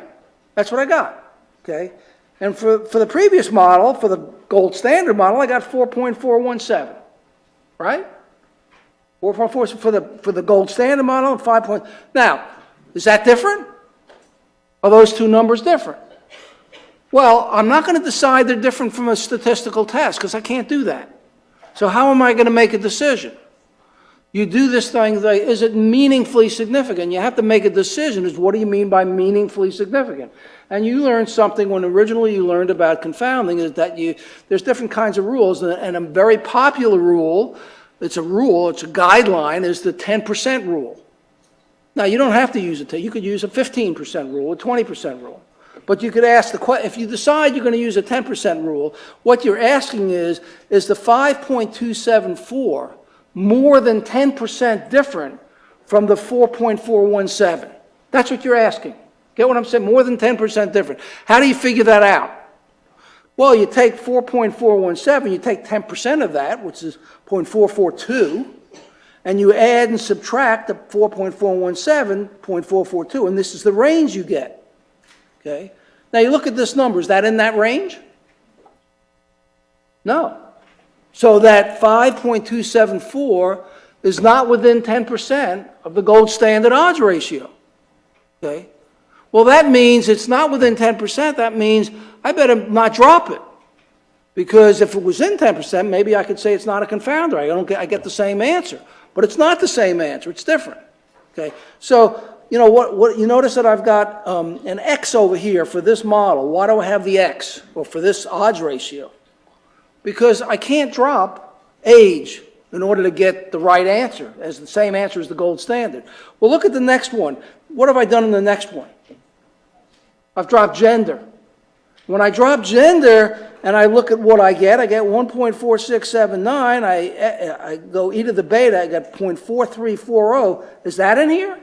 That's what I got. Okay. And for the previous model, for the gold standard model, I got 4.417. Right? 4.4 for the gold standard model and 5. Now, is that different? Are those two numbers different? Well, I'm not going to decide they're different from a statistical test because I can't do that. So how am I going to make a decision? You do this thing, is it meaningfully significant? You have to make a decision. Is what do you mean by meaningfully significant? And you learned something when originally you learned about confounding is that there's different kinds of rules, and a very popular rule, it's a guideline, is the 10% rule. Now, you don't have to use it. You could use a 15% rule, a 20% rule. But you could ask the question, if you decide you're going to use a 10% rule, what you're asking is the 5.274 more than 10% different from the 4.417? That's what you're asking. Get what I'm saying? More than 10% different. How do you figure that out? Well, you take 4.417, you take 10% of that, which is 0.442, and you add and subtract the 4.417, 0.442, and this is the range you get. Okay? Now you look at this number. Is that in that range? No. So that 5.274 is not within 10% of the gold standard odds ratio. Okay? Well, that means it's not within 10%. That means I better not drop it. Because if it was in 10%, maybe I could say it's not a confounder. I get the same answer. But it's not the same answer. It's different. Okay? So, you know, what you notice that I've got an X over here for this model. Why do I have the X? Well, for this odds ratio. Because I can't drop age in order to get the right answer, as the same answer as the gold standard. Well, look at the next one. What have I done in the next one? I've dropped gender. When I drop gender and I look at what I get 1.4679. I go e to the beta, I get 0.4340. Is that in here?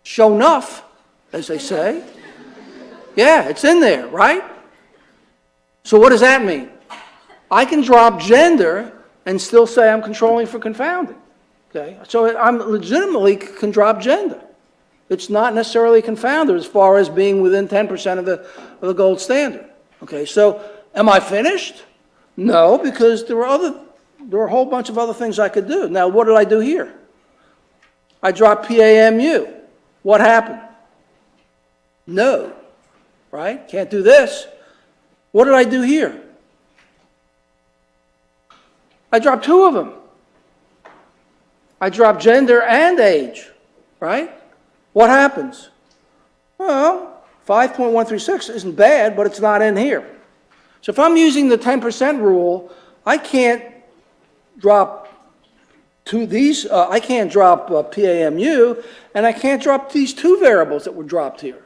Show enough, as they say. Yeah, it's in there, right? So what does that mean? I can drop gender and still say I'm controlling for confounding. Okay, so I'm legitimately can drop gender. It's not necessarily a confounder as far as being within 10% of the gold standard. Okay, so am I finished? No, because there are a whole bunch of other things I could do. Now, what did I do here? I dropped PAMU. What happened? No, right? Can't do this. What did I do here? I dropped two of them. I dropped gender and age, right? What happens? Well, 5.136 isn't bad, but it's not in here. So if I'm using the 10% rule, I can't drop I can't drop PAMU, and I can't drop these two variables that were dropped here.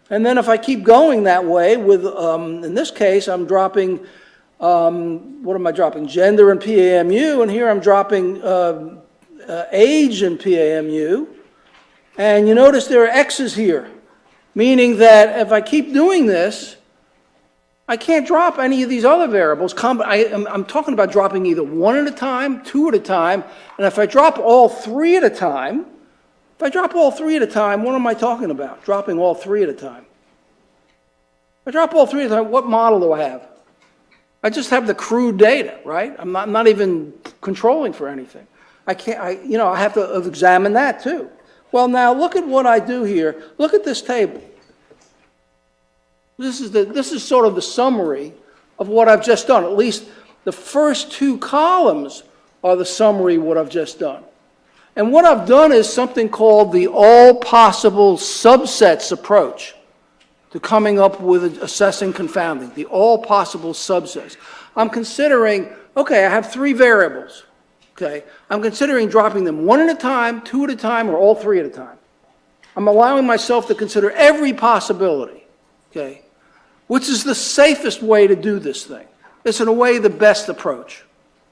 And then if I keep going that way with, in this case, I'm dropping, what am I dropping? Gender and PAMU, and here I'm dropping age and PAMU. And you notice there are X's here, meaning that if I keep doing this, I can't drop any of these other variables. I'm talking about dropping either one at a time, two at a time, and if I drop all three at a time, what am I talking about? Dropping all three at a time. If I drop all three at a time, what model do I have? I just have the crude data, right? I'm not even controlling for anything. I have to examine that too. Well, now look at what I do here. Look at this table. This is sort of the summary of what I've just done. At least the first two columns are the summary of what I've just done. And what I've done is something called the all possible subsets approach to coming up with assessing confounding, the all possible subsets. I'm considering, okay, I have three variables. Okay, I'm considering dropping them one at a time, two at a time, or all three at a time. I'm allowing myself to consider every possibility, okay, which is the safest way to do this thing. It's in a way the best approach,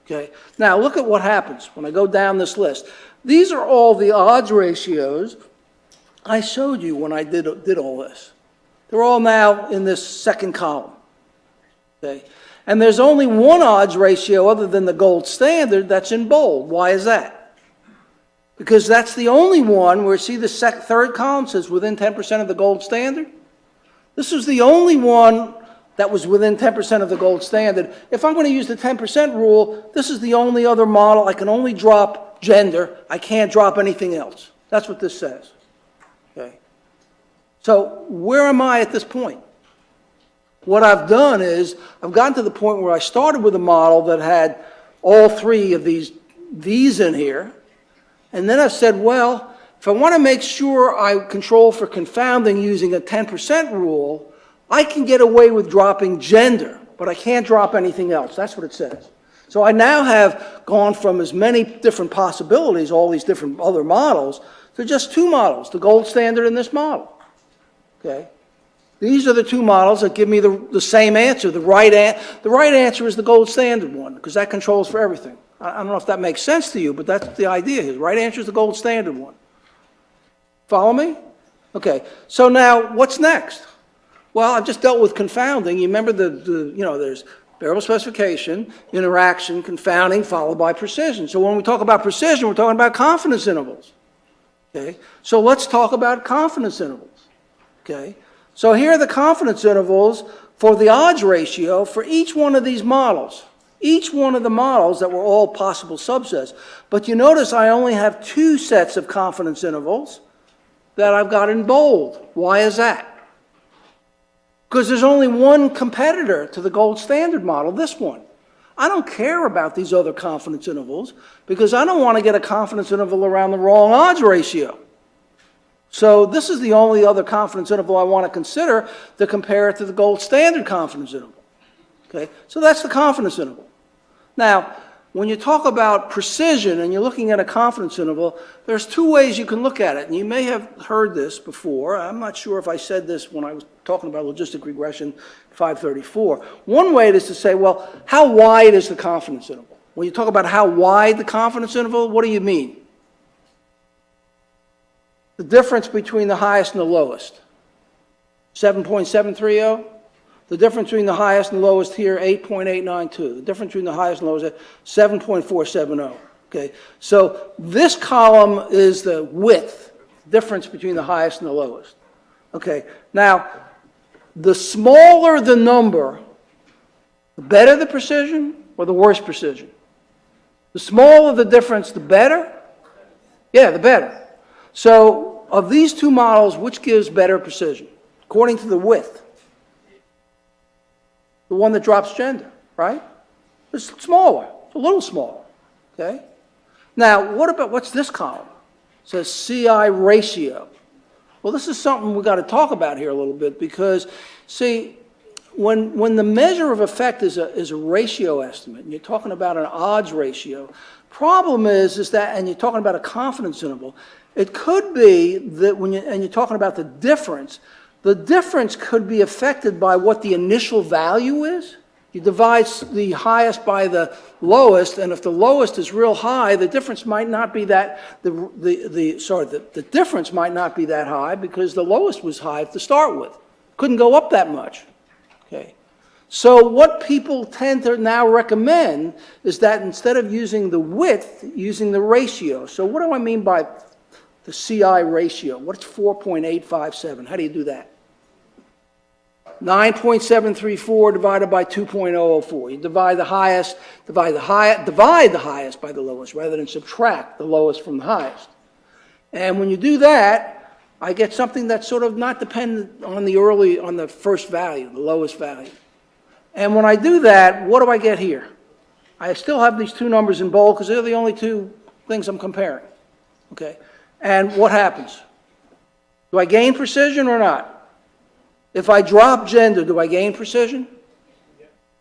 okay. Now look at what happens when I go down this list. These are all the odds ratios I showed you when I did all this. They're all now in this second column, okay. And there's only one odds ratio other than the gold standard that's in bold. Why is that? Because that's the only one where, see the third column says within 10% of the gold standard? This was the only one that was within 10% of the gold standard. If I'm going to use the 10% rule, this is the only other model. I can only drop gender. I can't drop anything else. That's what this says. Okay. So where am I at this point? What I've done is I've gotten to the point where I started with a model that had all three of these in here. And then I've said, well, if I want to make sure I control for confounding using a 10% rule, I can get away with dropping gender, but I can't drop anything else. That's what it says. So I now have gone from as many different possibilities, all these different other models, to just two models, the gold standard and this model. Okay? These are the two models that give me the same answer. The right answer is the gold standard one, because that controls for everything. I don't know if that makes sense to you, but that's the idea here. The right answer is the gold standard one. Follow me? Okay, so now what's next? Well, I've just dealt with confounding. You remember there's variable specification, interaction, confounding, followed by precision. So when we talk about precision, we're talking about confidence intervals. Okay, so let's talk about confidence intervals. Okay. So here are the confidence intervals for the odds ratio for each one of these models. Each one of the models that were all possible subsets. But you notice I only have two sets of confidence intervals that I've got in bold. Why is that? Because there's only one competitor to the gold standard model, this one. I don't care about these other confidence intervals because I don't want to get a confidence interval around the wrong odds ratio. So this is the only other confidence interval I want to consider to compare it to the gold standard confidence interval. Okay, so that's the confidence interval. Now, when you talk about precision and you're looking at a confidence interval, there's two ways you can look at it. And you may have heard this before. I'm not sure if I said this when I was talking about logistic regression 534. One way is to say, well, how wide is the confidence interval? When you talk about how wide the confidence interval, what do you mean? The difference between the highest and the lowest. 7.730. The difference between the highest and lowest here, 8.892. The difference between the highest and lowest, 7.470. Okay, so this column is the width, difference between the highest and the lowest. Okay, now, the smaller the number, the better the precision or the worse precision? The smaller the difference, the better? Yeah, the better. So, of these two models, which gives better precision? According to the width. The one that drops gender, right? It's smaller, it's a little smaller, okay? Now, what's this column? It says CI ratio. Well, this is something we've got to talk about here a little bit because, see, when the measure of effect is a ratio estimate, and you're talking about an odds ratio, problem is that, and you're talking about a confidence interval, it could be that and you're talking about the difference could be affected by what the initial value is. You divide the highest by the lowest, and if the lowest is real high, the difference might not be that the difference might not be that high because the lowest was high to start with. Couldn't go up that much. Okay. So what people tend to now recommend is that instead of using the width, using the ratio. So what do I mean by the CI ratio? What's 4.857? How do you do that? 9.734 divided by 2.004. You divide the highest by the lowest rather than subtract the lowest from the highest. And when you do that, I get something that's sort of not dependent on the first value, the lowest value. And when I do that, what do I get here? I still have these two numbers in bold because they're the only two things I'm comparing. Okay? And what happens? Do I gain precision or not? If I drop gender, do I gain precision?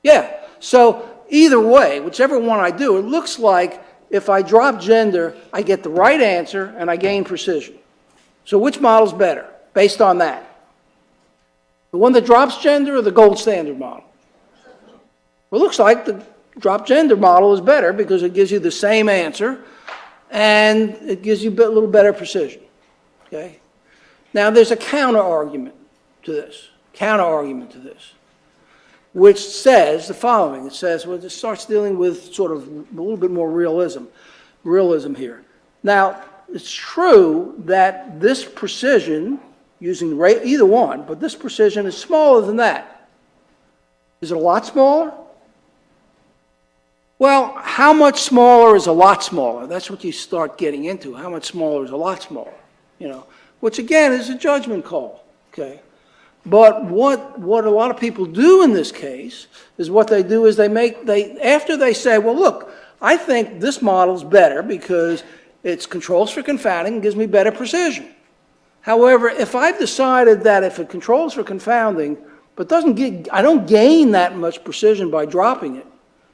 Yeah. So either way, whichever one I do, it looks like if I drop gender, I get the right answer and I gain precision. So which model's better based on that? The one that drops gender or the gold standard model? Well, it looks like the drop gender model is better because it gives you the same answer and it gives you a little better precision. Okay? Now there's a counter argument to this, which says the following. It says, well, it starts dealing with sort of a little bit more realism here. Now, it's true that this precision, using either one, but this precision is smaller than that. Is it a lot smaller? Well, how much smaller is a lot smaller? That's what you start getting into. How much smaller is a lot smaller? You know, which again is a judgment call. Okay. But what a lot of people do in this case is what they do is after they say, well, look, I think this model's better because it controls for confounding and gives me better precision. However, if I've decided that if it controls for confounding but I don't gain that much precision by dropping it,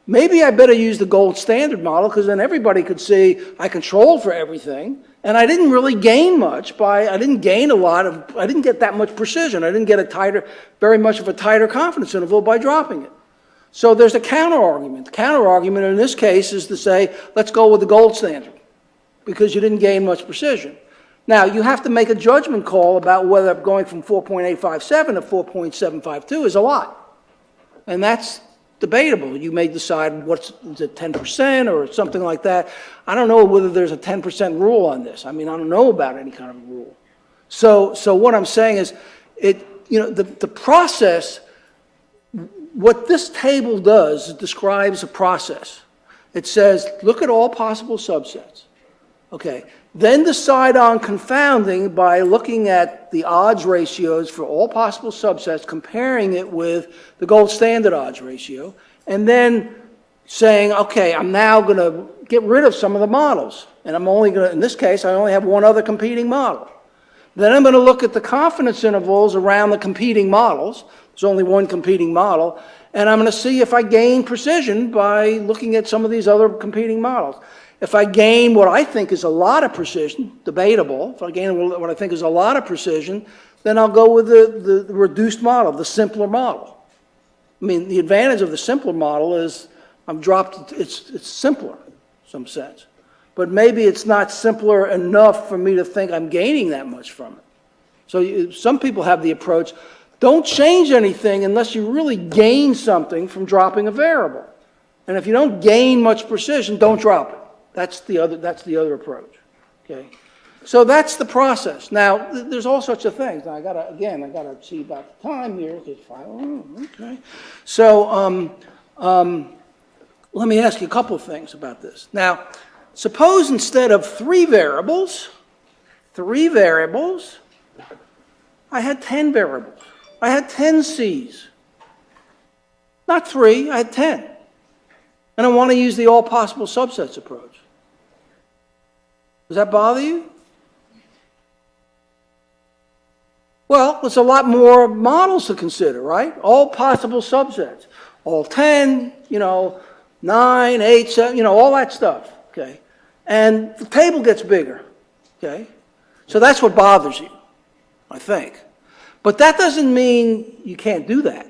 maybe I better use the gold standard model because then everybody could see I controlled for everything. And I didn't really gain much I didn't get that much precision. I didn't get very much of a tighter confidence interval by dropping it. So there's a counter argument. The counter argument in this case is to say, let's go with the gold standard because you didn't gain much precision. Now, you have to make a judgment call about whether going from 4.857 to 4.752 is a lot. And that's debatable. You may decide is it 10% or something like that. I don't know whether there's a 10% rule on this. I mean, I don't know about any kind of a rule. So what I'm saying is, the process, what this table does, it describes a process. It says, look at all possible subsets. Okay. Then decide on confounding by looking at the odds ratios for all possible subsets, comparing it with the gold standard odds ratio, and then saying, okay, I'm now going to get rid of some of the models. And I'm only going to, in this case, I only have one other competing model. Then I'm going to look at the confidence intervals around the competing models. There's only one competing model. and I'm going to see if I gain precision by looking at some of these other competing models. If I gain what I think is a lot of precision, debatable, if I gain what I think is a lot of precision, then I'll go with the reduced model, the simpler model. I mean, the advantage of the simpler model is it's simpler in some sense. But maybe it's not simpler enough for me to think I'm gaining that much from it. So some people have the approach, don't change anything unless you really gain something from dropping a variable. And if you don't gain much precision, don't drop it. That's the other approach. Okay? So that's the process. Now, there's all sorts of things. Now, I gotta see about the time here. Okay. So, let me ask you a couple of things about this. Now, suppose instead of three variables, I had 10 variables. I had 10 C's. Not 3, I had 10. And I want to use the all possible subsets approach. Does that bother you? Well, it's a lot more models to consider, right? All possible subsets. All 10, 9, 8, 7, all that stuff, okay? And the table gets bigger, okay? So that's what bothers you, I think. But that doesn't mean you can't do that,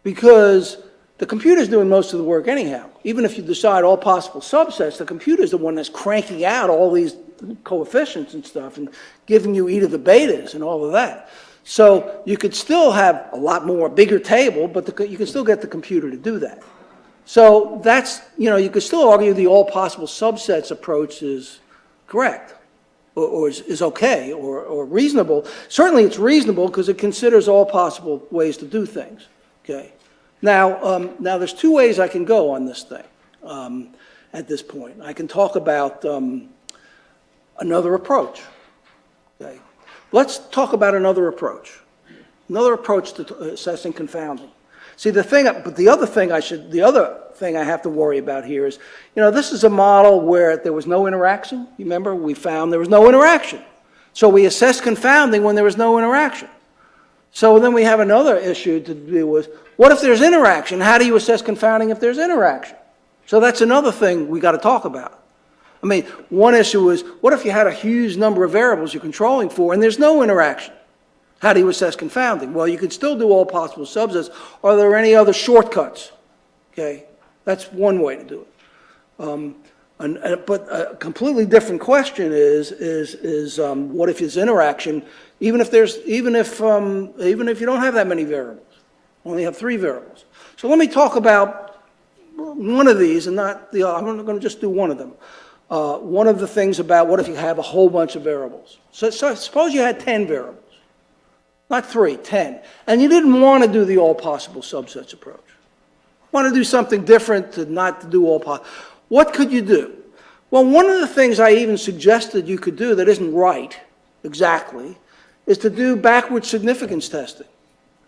because the computer's doing most of the work anyhow. Even if you decide all possible subsets, the computer's the one that's cranking out all these coefficients and stuff and giving you e to the betas and all of that. So you could still have a lot more, bigger table, but you can still get the computer to do that. So that's, you could still argue the all possible subsets approach is correct, or is okay, or reasonable. Certainly it's reasonable because it considers all possible ways to do things, okay? Now there's two ways I can go on this thing at this point. I can talk about another approach, okay? Let's talk about another approach to assessing confounding. See, the other thing I have to worry about here is, this is a model where there was no interaction. You remember, we found there was no interaction. So we assessed confounding when there was no interaction. So then we have another issue to deal with. What if there's interaction? How do you assess confounding if there's interaction? So that's another thing we got to talk about. I mean, one issue is, what if you had a huge number of variables you're controlling for and there's no interaction? How do you assess confounding? Well, you could still do all possible subsets. Are there any other shortcuts? Okay, that's one way to do it. But a completely different question is what if it's interaction? Even if you don't have that many variables, only have 3 variables. So let me talk about one of these, and not the other. I'm going to just do one of them. One of the things about what if you have a whole bunch of variables. So suppose you had 10 variables. Not 3, 10. And you didn't want to do the all possible subsets approach. You want to do something different to not to do all possible. What could you do? Well, one of the things I even suggested you could do that isn't right exactly is to do backward significance testing.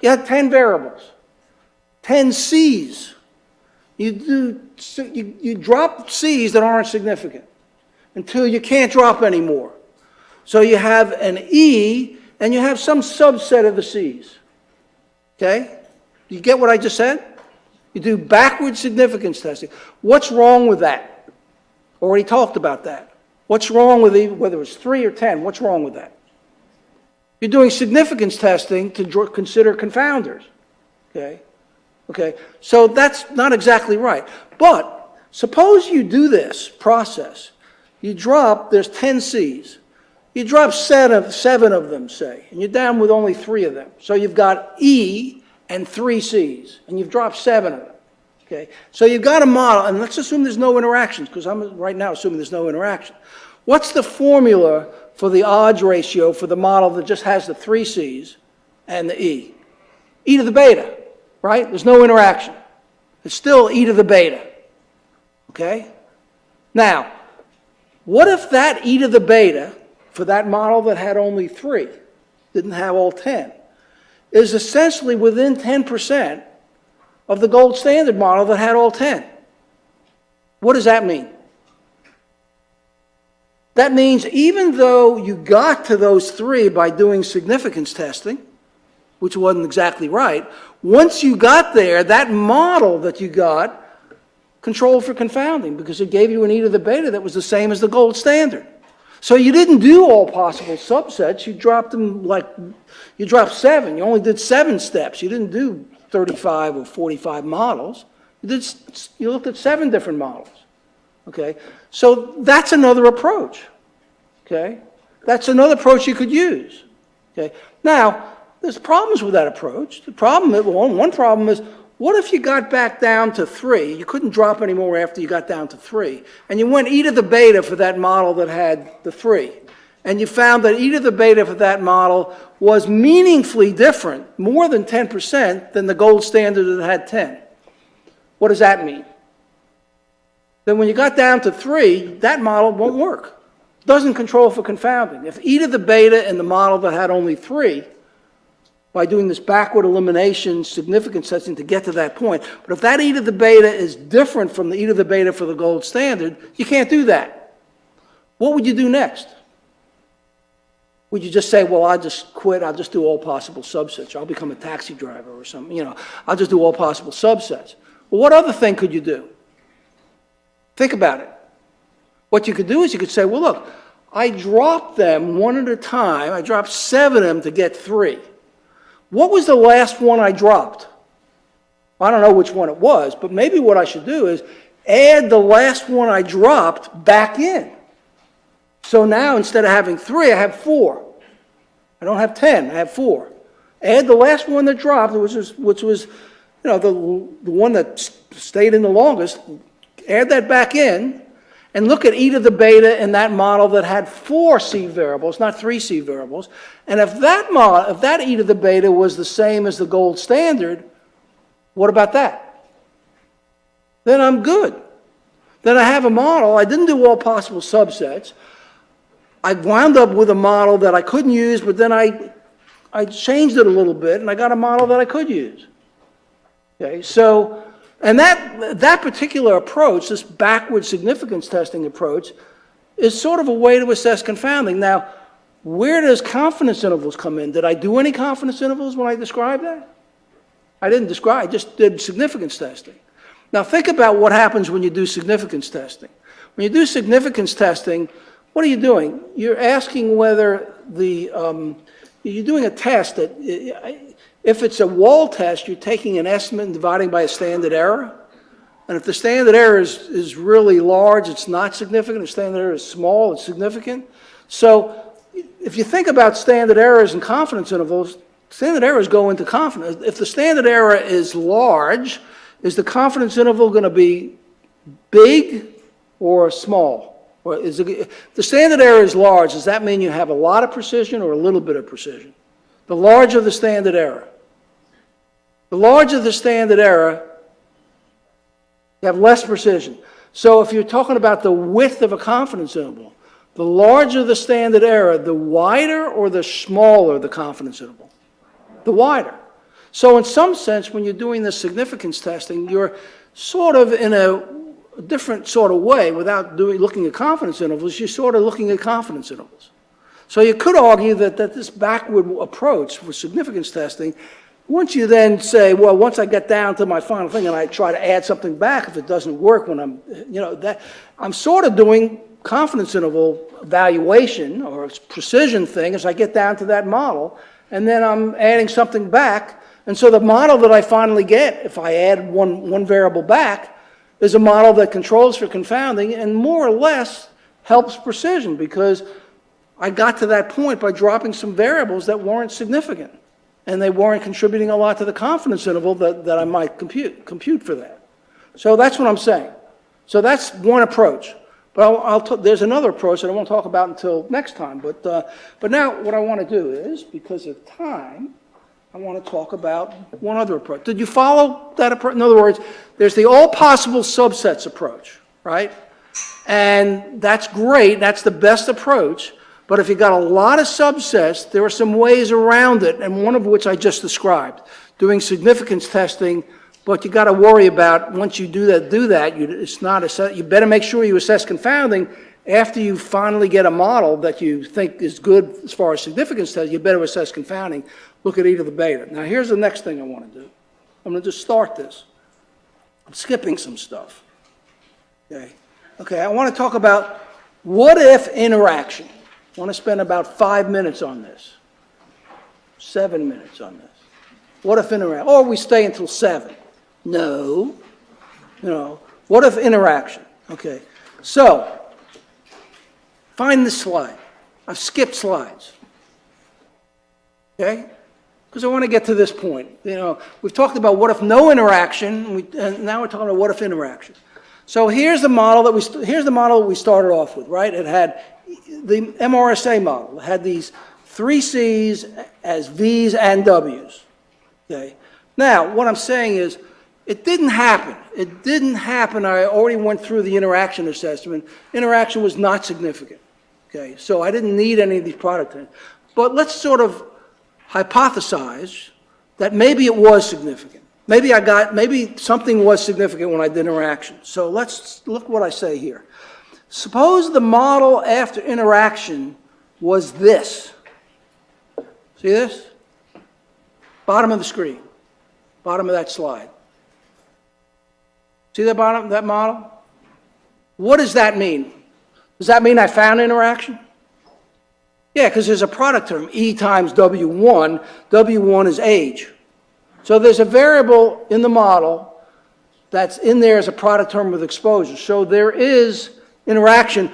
You had 10 variables, 10 C's. You drop C's that aren't significant until you can't drop any more. So you have an E, and you have some subset of the C's. Okay? You get what I just said? You do backward significance testing. What's wrong with that? Already talked about that. What's wrong with whether it's 3 or 10? What's wrong with that? You're doing significance testing to consider confounders. Okay? Okay, so that's not exactly right. But suppose you do this process. There's 10 C's. You drop 7 of them, say, and you're down with only 3 of them. So you've got E and 3 C's, and you've dropped 7 of them. Okay, so you've got a model, and let's assume there's no interactions, because I'm right now assuming there's no interaction. What's the formula for the odds ratio for the model that just has the 3 C's and the E? E to the beta. Right? There's no interaction. It's still e to the beta. Okay? Now, what if that e to the beta for that model that had only 3, didn't have all 10, is essentially within 10% of the gold standard model that had all 10? What does that mean? That means even though you got to those 3 by doing significance testing, which wasn't exactly right. Once you got there, that model that you got controlled for confounding because it gave you an e to the beta that was the same as the gold standard. So you didn't do all possible subsets. You dropped them you dropped 7. You only did 7 steps. You didn't do 35 or 45 models. You looked at 7 different models. Okay? So that's another approach. Okay? That's another approach you could use. Okay? Now, there's problems with that approach. One problem is, what if you got back down to 3? You couldn't drop any more after you got down to 3. And you went e to the beta for that model that had the 3. And you found that e to the beta for that model was meaningfully different, more than 10%, than the gold standard that had 10. What does that mean? Then when you got down to 3, that model won't work. It doesn't control for confounding. If e to the beta in the model that had only 3, by doing this backward elimination significance testing to get to that point. But if that e to the beta is different from the e to the beta for the gold standard, you can't do that. What would you do next? Would you just say, well, I'll just quit, I'll just do all possible subsets, I'll become a taxi driver or something, I'll just do all possible subsets. Well, what other thing could you do? Think about it. What you could do is you could say, well, look, I dropped them one at a time, I dropped 7 of them to get 3. What was the last one I dropped? I don't know which one it was, but maybe what I should do is add the last one I dropped back in. So now instead of having 3, I have 4. I don't have 10, I have 4. Add the last one that dropped, which was the one that stayed in the longest, add that back in, and look at e to the beta in that model that had 4 C variables, not 3 C variables. And if that e to the beta was the same as the gold standard, what about that? Then I'm good. Then I have a model. I didn't do all possible subsets. I wound up with a model that I couldn't use, but then I changed it a little bit, and I got a model that I could use. Okay, so... And that particular approach, this backward significance testing approach, is sort of a way to assess confounding. Now, where does confidence intervals come in? Did I do any confidence intervals when I described that? I didn't describe, I just did significance testing. Now, think about what happens when you do significance testing. When you do significance testing, what are you doing? You're asking whether you're doing a test that... If it's a wall test, you're taking an estimate and dividing by a standard error. And if the standard error is really large, it's not significant. If the standard error is small, it's significant. So if you think about standard errors and confidence intervals, standard errors go into confidence. If the standard error is large, is the confidence interval going to be big or small? Or if the standard error is large, does that mean you have a lot of precision or a little bit of precision? The larger the standard error. The larger the standard error, you have less precision. So if you're talking about the width of a confidence interval, the larger the standard error, the wider or the smaller the confidence interval? The wider. So in some sense, when you're doing this significance testing, you're sort of in a different sort of way without looking at confidence intervals, you're sort of looking at confidence intervals. So you could argue that this backward approach for significance testing, once you then say, well, once I get down to my final thing and I try to add something back, if it doesn't work when I'm sort of doing confidence interval evaluation or precision thing as I get down to that model, and then I'm adding something back. And so the model that I finally get, if I add one variable back, is a model that controls for confounding and more or less helps precision because I got to that point by dropping some variables that weren't significant, and they weren't contributing a lot to the confidence interval that I might compute for that. So that's what I'm saying. So that's one approach. But there's another approach that I won't talk about until next time. But now what I want to do is, because of time, I want to talk about one other approach. Did you follow that approach? In other words, there's the all possible subsets approach, right? And that's great. That's the best approach. But if you've got a lot of subsets, there are some ways around it, and one of which I just described, doing significance testing. But you got to worry about once you do that. It's not you better make sure you assess confounding after you finally get a model that you think is good as far as significance testing. You better assess confounding. look at e to the beta. Now, here's the next thing I want to do. I'm going to just start this. I'm skipping some stuff. Okay. Okay, I want to talk about what if interaction. I want to spend about 5 minutes on this. 7 minutes on this. What if interaction? Or we stay until 7. No. No. What if interaction? Okay. So, find this slide. I've skipped slides. Okay? Because I want to get to this point. You know, we've talked about what if no interaction, and now we're talking about what if interaction. So here's the model that we started off with, right? It had the MRSA model. It had these 3 C's as V's and W's. Okay. Now, what I'm saying is, it didn't happen. It didn't happen. I already went through the interaction assessment. Interaction was not significant. Okay. So I didn't need any of these product terms. But let's sort of hypothesize that maybe it was significant. Maybe something was significant when I did interaction. So let's look what I say here. Suppose the model after interaction was this. See this? Bottom of the screen. Bottom of that slide. See that bottom, that model? What does that mean? Does that mean I found interaction? Yeah, because there's a product term, E times W1. W1 is age. So there's a variable in the model that's in there as a product term with exposure. So there is interaction.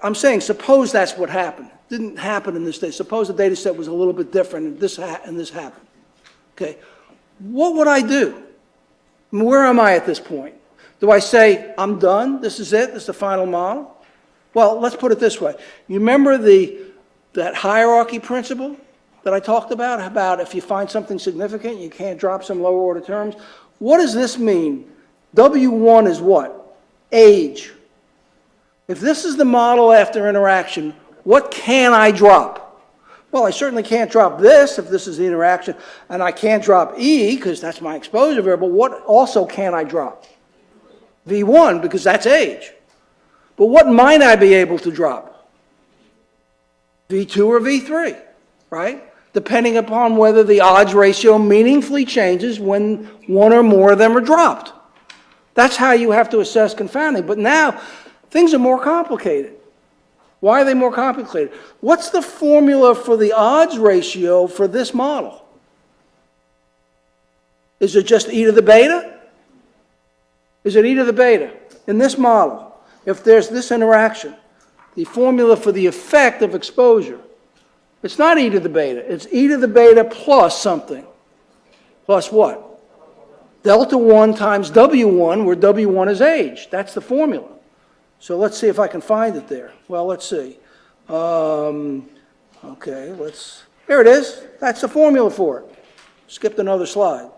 I'm saying suppose that's what happened. It didn't happen in this data. Suppose the data set was a little bit different and this happened. Okay. What would I do? I mean, where am I at this point? Do I say, I'm done, this is it, this is the final model? Well, let's put it this way. You remember that hierarchy principle that I talked about if you find something significant, you can't drop some lower order terms? What does this mean? W1 is what? Age. If this is the model after interaction, what can I drop? Well, I certainly can't drop this if this is the interaction, and I can't drop E because that's my exposure variable. What also can I drop? V1 because that's age. But what might I be able to drop? V2 or V3, right? Depending upon whether the odds ratio meaningfully changes when one or more of them are dropped. That's how you have to assess confounding. But now, things are more complicated. Why are they more complicated? What's the formula for the odds ratio for this model? Is it just e to the beta? Is it e to the beta? In this model, if there's this interaction, the formula for the effect of exposure, it's not e to the beta. It's e to the beta plus something. Plus what? Delta 1 times W1, where W1 is age. That's the formula. So let's see if I can find it there. Well, let's see. Okay, there it is. That's the formula for it. Skipped another slide.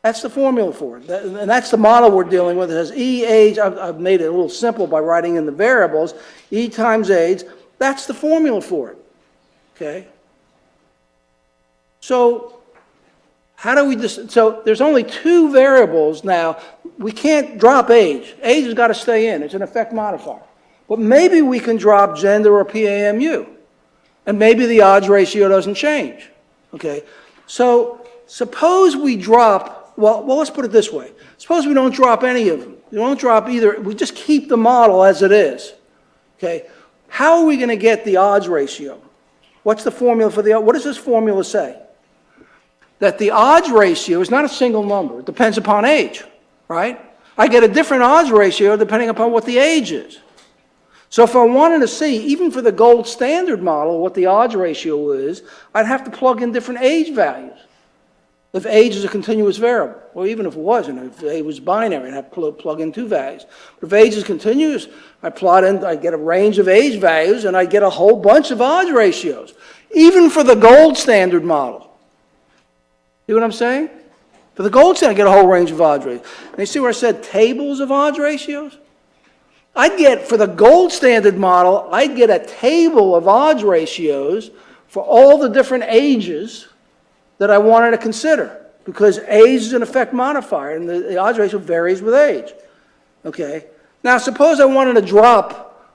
That's the formula for it. And that's the model we're dealing with. It has E, age. I've made it a little simple by writing in the variables. E times age. That's the formula for it. Okay? So, how do we so there's only 2 variables now. We can't drop age. Age has got to stay in. It's an effect modifier. But maybe we can drop gender or PAMU. And maybe the odds ratio doesn't change. Okay? So, suppose we drop, well, let's put it this way. Suppose we don't drop any of them. We don't drop either. We just keep the model as it is. Okay? How are we going to get the odds ratio? What's the formula for the, what does this formula say? That the odds ratio is not a single number. It depends upon age, right? I get a different odds ratio depending upon what the age is. So if I wanted to see, even for the gold standard model, what the odds ratio is, I'd have to plug in different age values. If age is a continuous variable, or even if it wasn't, if age was binary, I'd have to plug in 2 values. But if age is continuous, I get a range of age values, and I get a whole bunch of odds ratios, even for the gold standard model. See what I'm saying? For the gold standard, I get a whole range of odds ratios. And you see where I said tables of odds ratios? I'd get, for the gold standard model, I'd get a table of odds ratios for all the different ages that I wanted to consider, because age is an effect modifier, and the odds ratio varies with age. Okay? Now, suppose I wanted to drop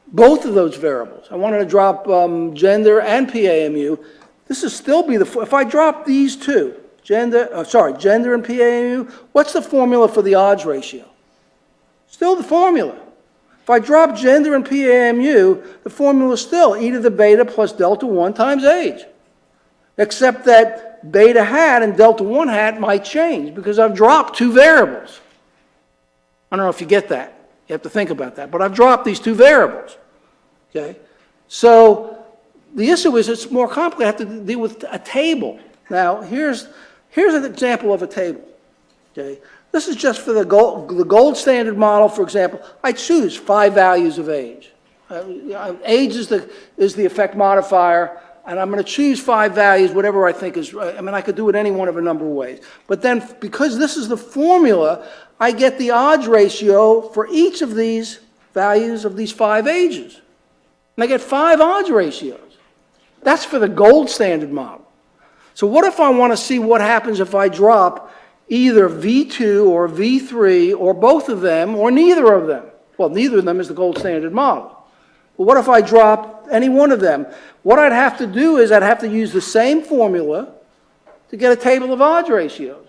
both of those variables. I wanted to drop gender and PAMU. this is still be if I drop these two, gender and PAMU, what's the formula for the odds ratio? Still the formula. If I drop gender and PAMU, the formula is still e to the beta plus delta 1 times age. Except that beta hat and delta 1 hat might change because I've dropped two variables. I don't know if you get that. You have to think about that. But I've dropped these two variables. Okay? So the issue is it's more complicated. I have to deal with a table. Now, here's an example of a table. Okay? This is just for the gold standard model, for example. I choose 5 values of age. Age is the effect modifier, and I'm going to choose 5 values, whatever I think is right. I mean, I could do it any one of a number of ways. But then, because this is the formula, I get the odds ratio for each of these values of these 5 ages. And I get 5 odds ratios. That's for the gold standard model. So what if I want to see what happens if I drop either V2 or V3 or both of them or neither of them? Well, neither of them is the gold standard model. But what if I drop any one of them? What I'd have to do is I'd have to use the same formula to get a table of odds ratios.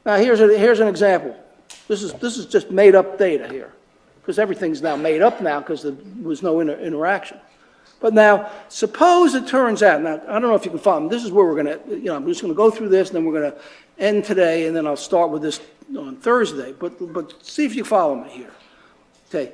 Now here's an example. This is just made up data here, because everything's now made up now because there was no interaction. But now, suppose it turns out, now I don't know if you can follow me, this is where we're going to, I'm just going to go through this and then we're going to end today and then I'll start with this on Thursday. But see if you follow me here. Okay.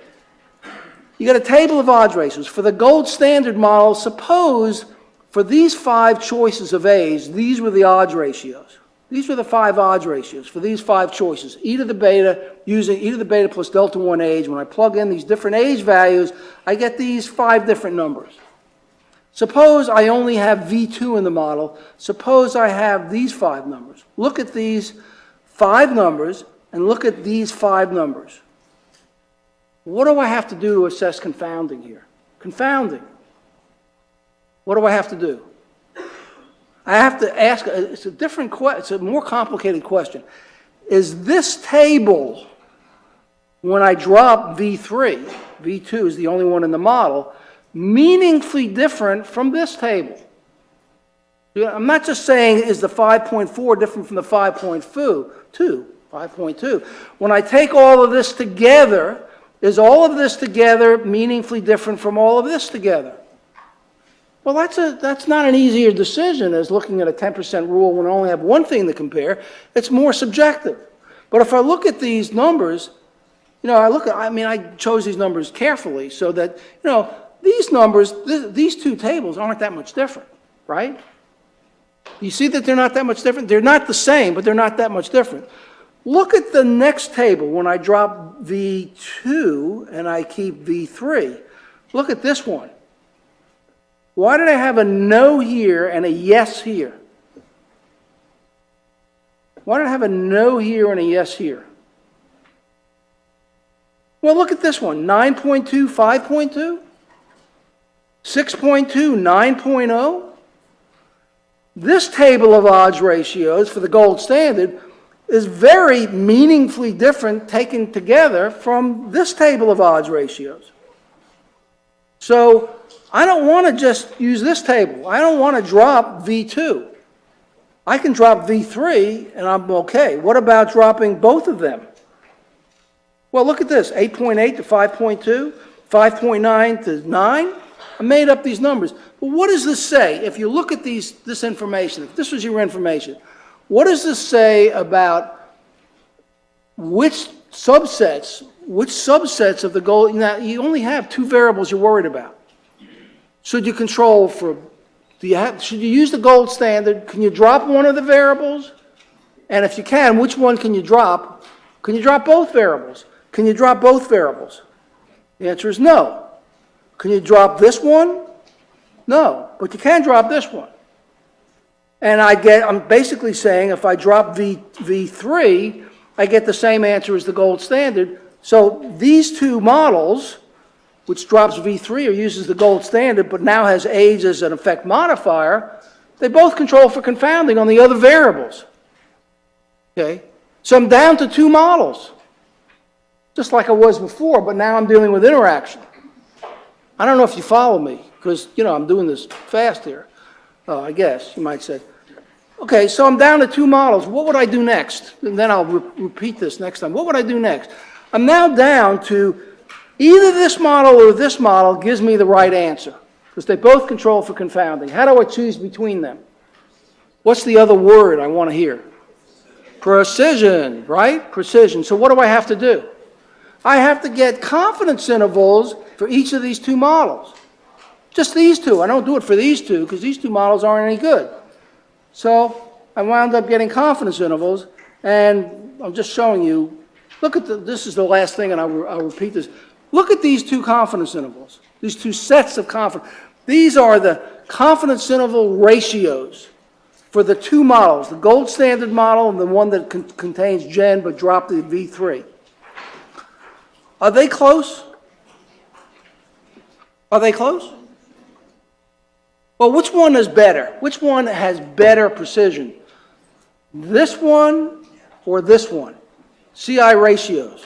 You got a table of odds ratios. For the gold standard model, suppose for these 5 choices of age, these were the odds ratios. These were the 5 odds ratios for these 5 choices. E to the beta, using e to the beta plus delta 1 age. When I plug in these different age values, I get these 5 different numbers. Suppose I only have V2 in the model. Suppose I have these 5 numbers. Look at these 5 numbers and look at these 5 numbers. What do I have to do to assess confounding here? Confounding. What do I have to do? I have to ask, it's a different question, it's a more complicated question. Is this table, when I drop V3, V2 is the only one in the model, meaningfully different from this table? I'm not just saying is the 5.4 different from the 5.2, 5.2. When I take all of this together, is all of this together meaningfully different from all of this together? Well, that's not an easier decision as looking at a 10% rule when I only have one thing to compare. It's more subjective. But if I look at these numbers, I chose these numbers carefully so that, these numbers, these two tables aren't that much different, right? You see that they're not that much different? They're not the same, but they're not that much different. Look at the next table when I drop V2 and I keep V3. Look at this one. Why did I have a no here and a yes here? Why did I have a no here and a yes here? Well, look at this one. 9.2, 5.2. 6.2, 9.0. This table of odds ratios for the gold standard is very meaningfully different taken together from this table of odds ratios. So I don't want to just use this table. I don't want to drop V2. I can drop V3 and I'm okay. What about dropping both of them? Well, look at this, 8.8 to 5.2, 5.9 to 9. I made up these numbers. But what does this say? If you look at this information, if this was your information, what does this say about which subsets of the goal? Now, you only have 2 variables you're worried about. Should you control for, should you use the gold standard? Can you drop one of the variables? And if you can, which one can you drop? Can you drop both variables? Can you drop both variables? The answer is no. Can you drop this one? No, but you can drop this one. And I'm basically saying if I drop V3, I get the same answer as the gold standard. So these 2 models, which drops V3 or uses the gold standard, but now has age as an effect modifier, they both control for confounding on the other variables. Okay? So I'm down to 2 models, just like I was before, but now I'm dealing with interaction. I don't know if you follow me, because, I'm doing this fast here. I guess, you might say. Okay, so I'm down to 2 models. What would I do next? And then I'll repeat this next time. What would I do next? I'm now down to either this model or this model gives me the right answer, because they both control for confounding. How do I choose between them? What's the other word I want to hear? Precision, right? Precision. So what do I have to do? I have to get confidence intervals for each of these 2 models. Just these 2. I don't do it for these 2 because these 2 models aren't any good. So I wound up getting confidence intervals, and I'm just showing you. Look at this is the last thing, and I'll repeat this. Look at these 2 confidence intervals, these 2 sets of confidence. These are the confidence interval ratios for the 2 models, the gold standard model and the one that contains gen but dropped the V3. Are they close? Are they close? Well, which one is better? Which one has better precision? This one or this one? CI ratios.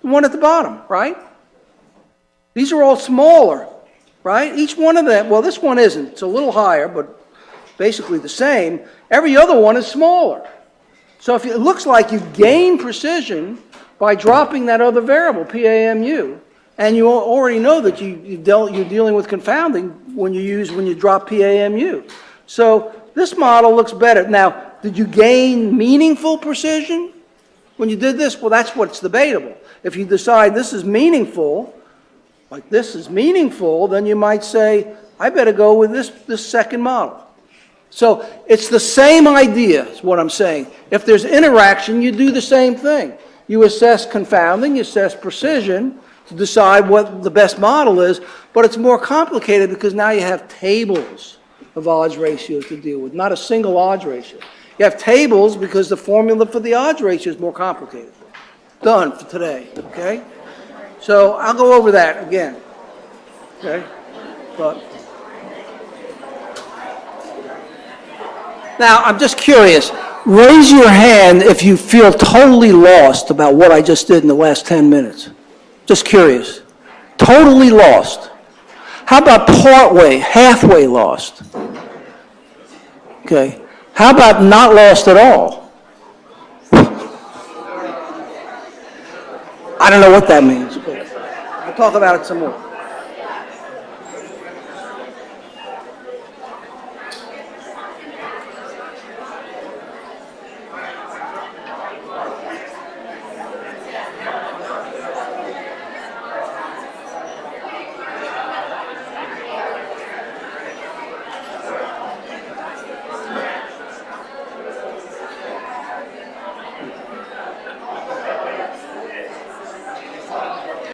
The one at the bottom, right? These are all smaller, right? Each one of them, well, this one isn't. It's a little higher, but basically the same. Every other one is smaller. So if it looks like you gain precision by dropping that other variable, PAMU, and you already know that you're dealing with confounding when you drop PAMU. So this model looks better. Now, did you gain meaningful precision when you did this? Well, that's what's debatable. If you decide this is meaningful, like this is meaningful, then you might say, I better go with this second model. So it's the same idea is what I'm saying. If there's interaction, you do the same thing. You assess confounding, you assess precision to decide what the best model is, but it's more complicated because now you have tables of odds ratios to deal with, not a single odds ratio. You have tables because the formula for the odds ratio is more complicated. Done for today, okay? So I'll go over that again, okay? But now, I'm just curious. Raise your hand if you feel totally lost about what I just did in the last 10 minutes. Just curious. Totally lost. How about partway, halfway lost? Okay. How about not lost at all? I don't know what that means, but we'll talk about it some more.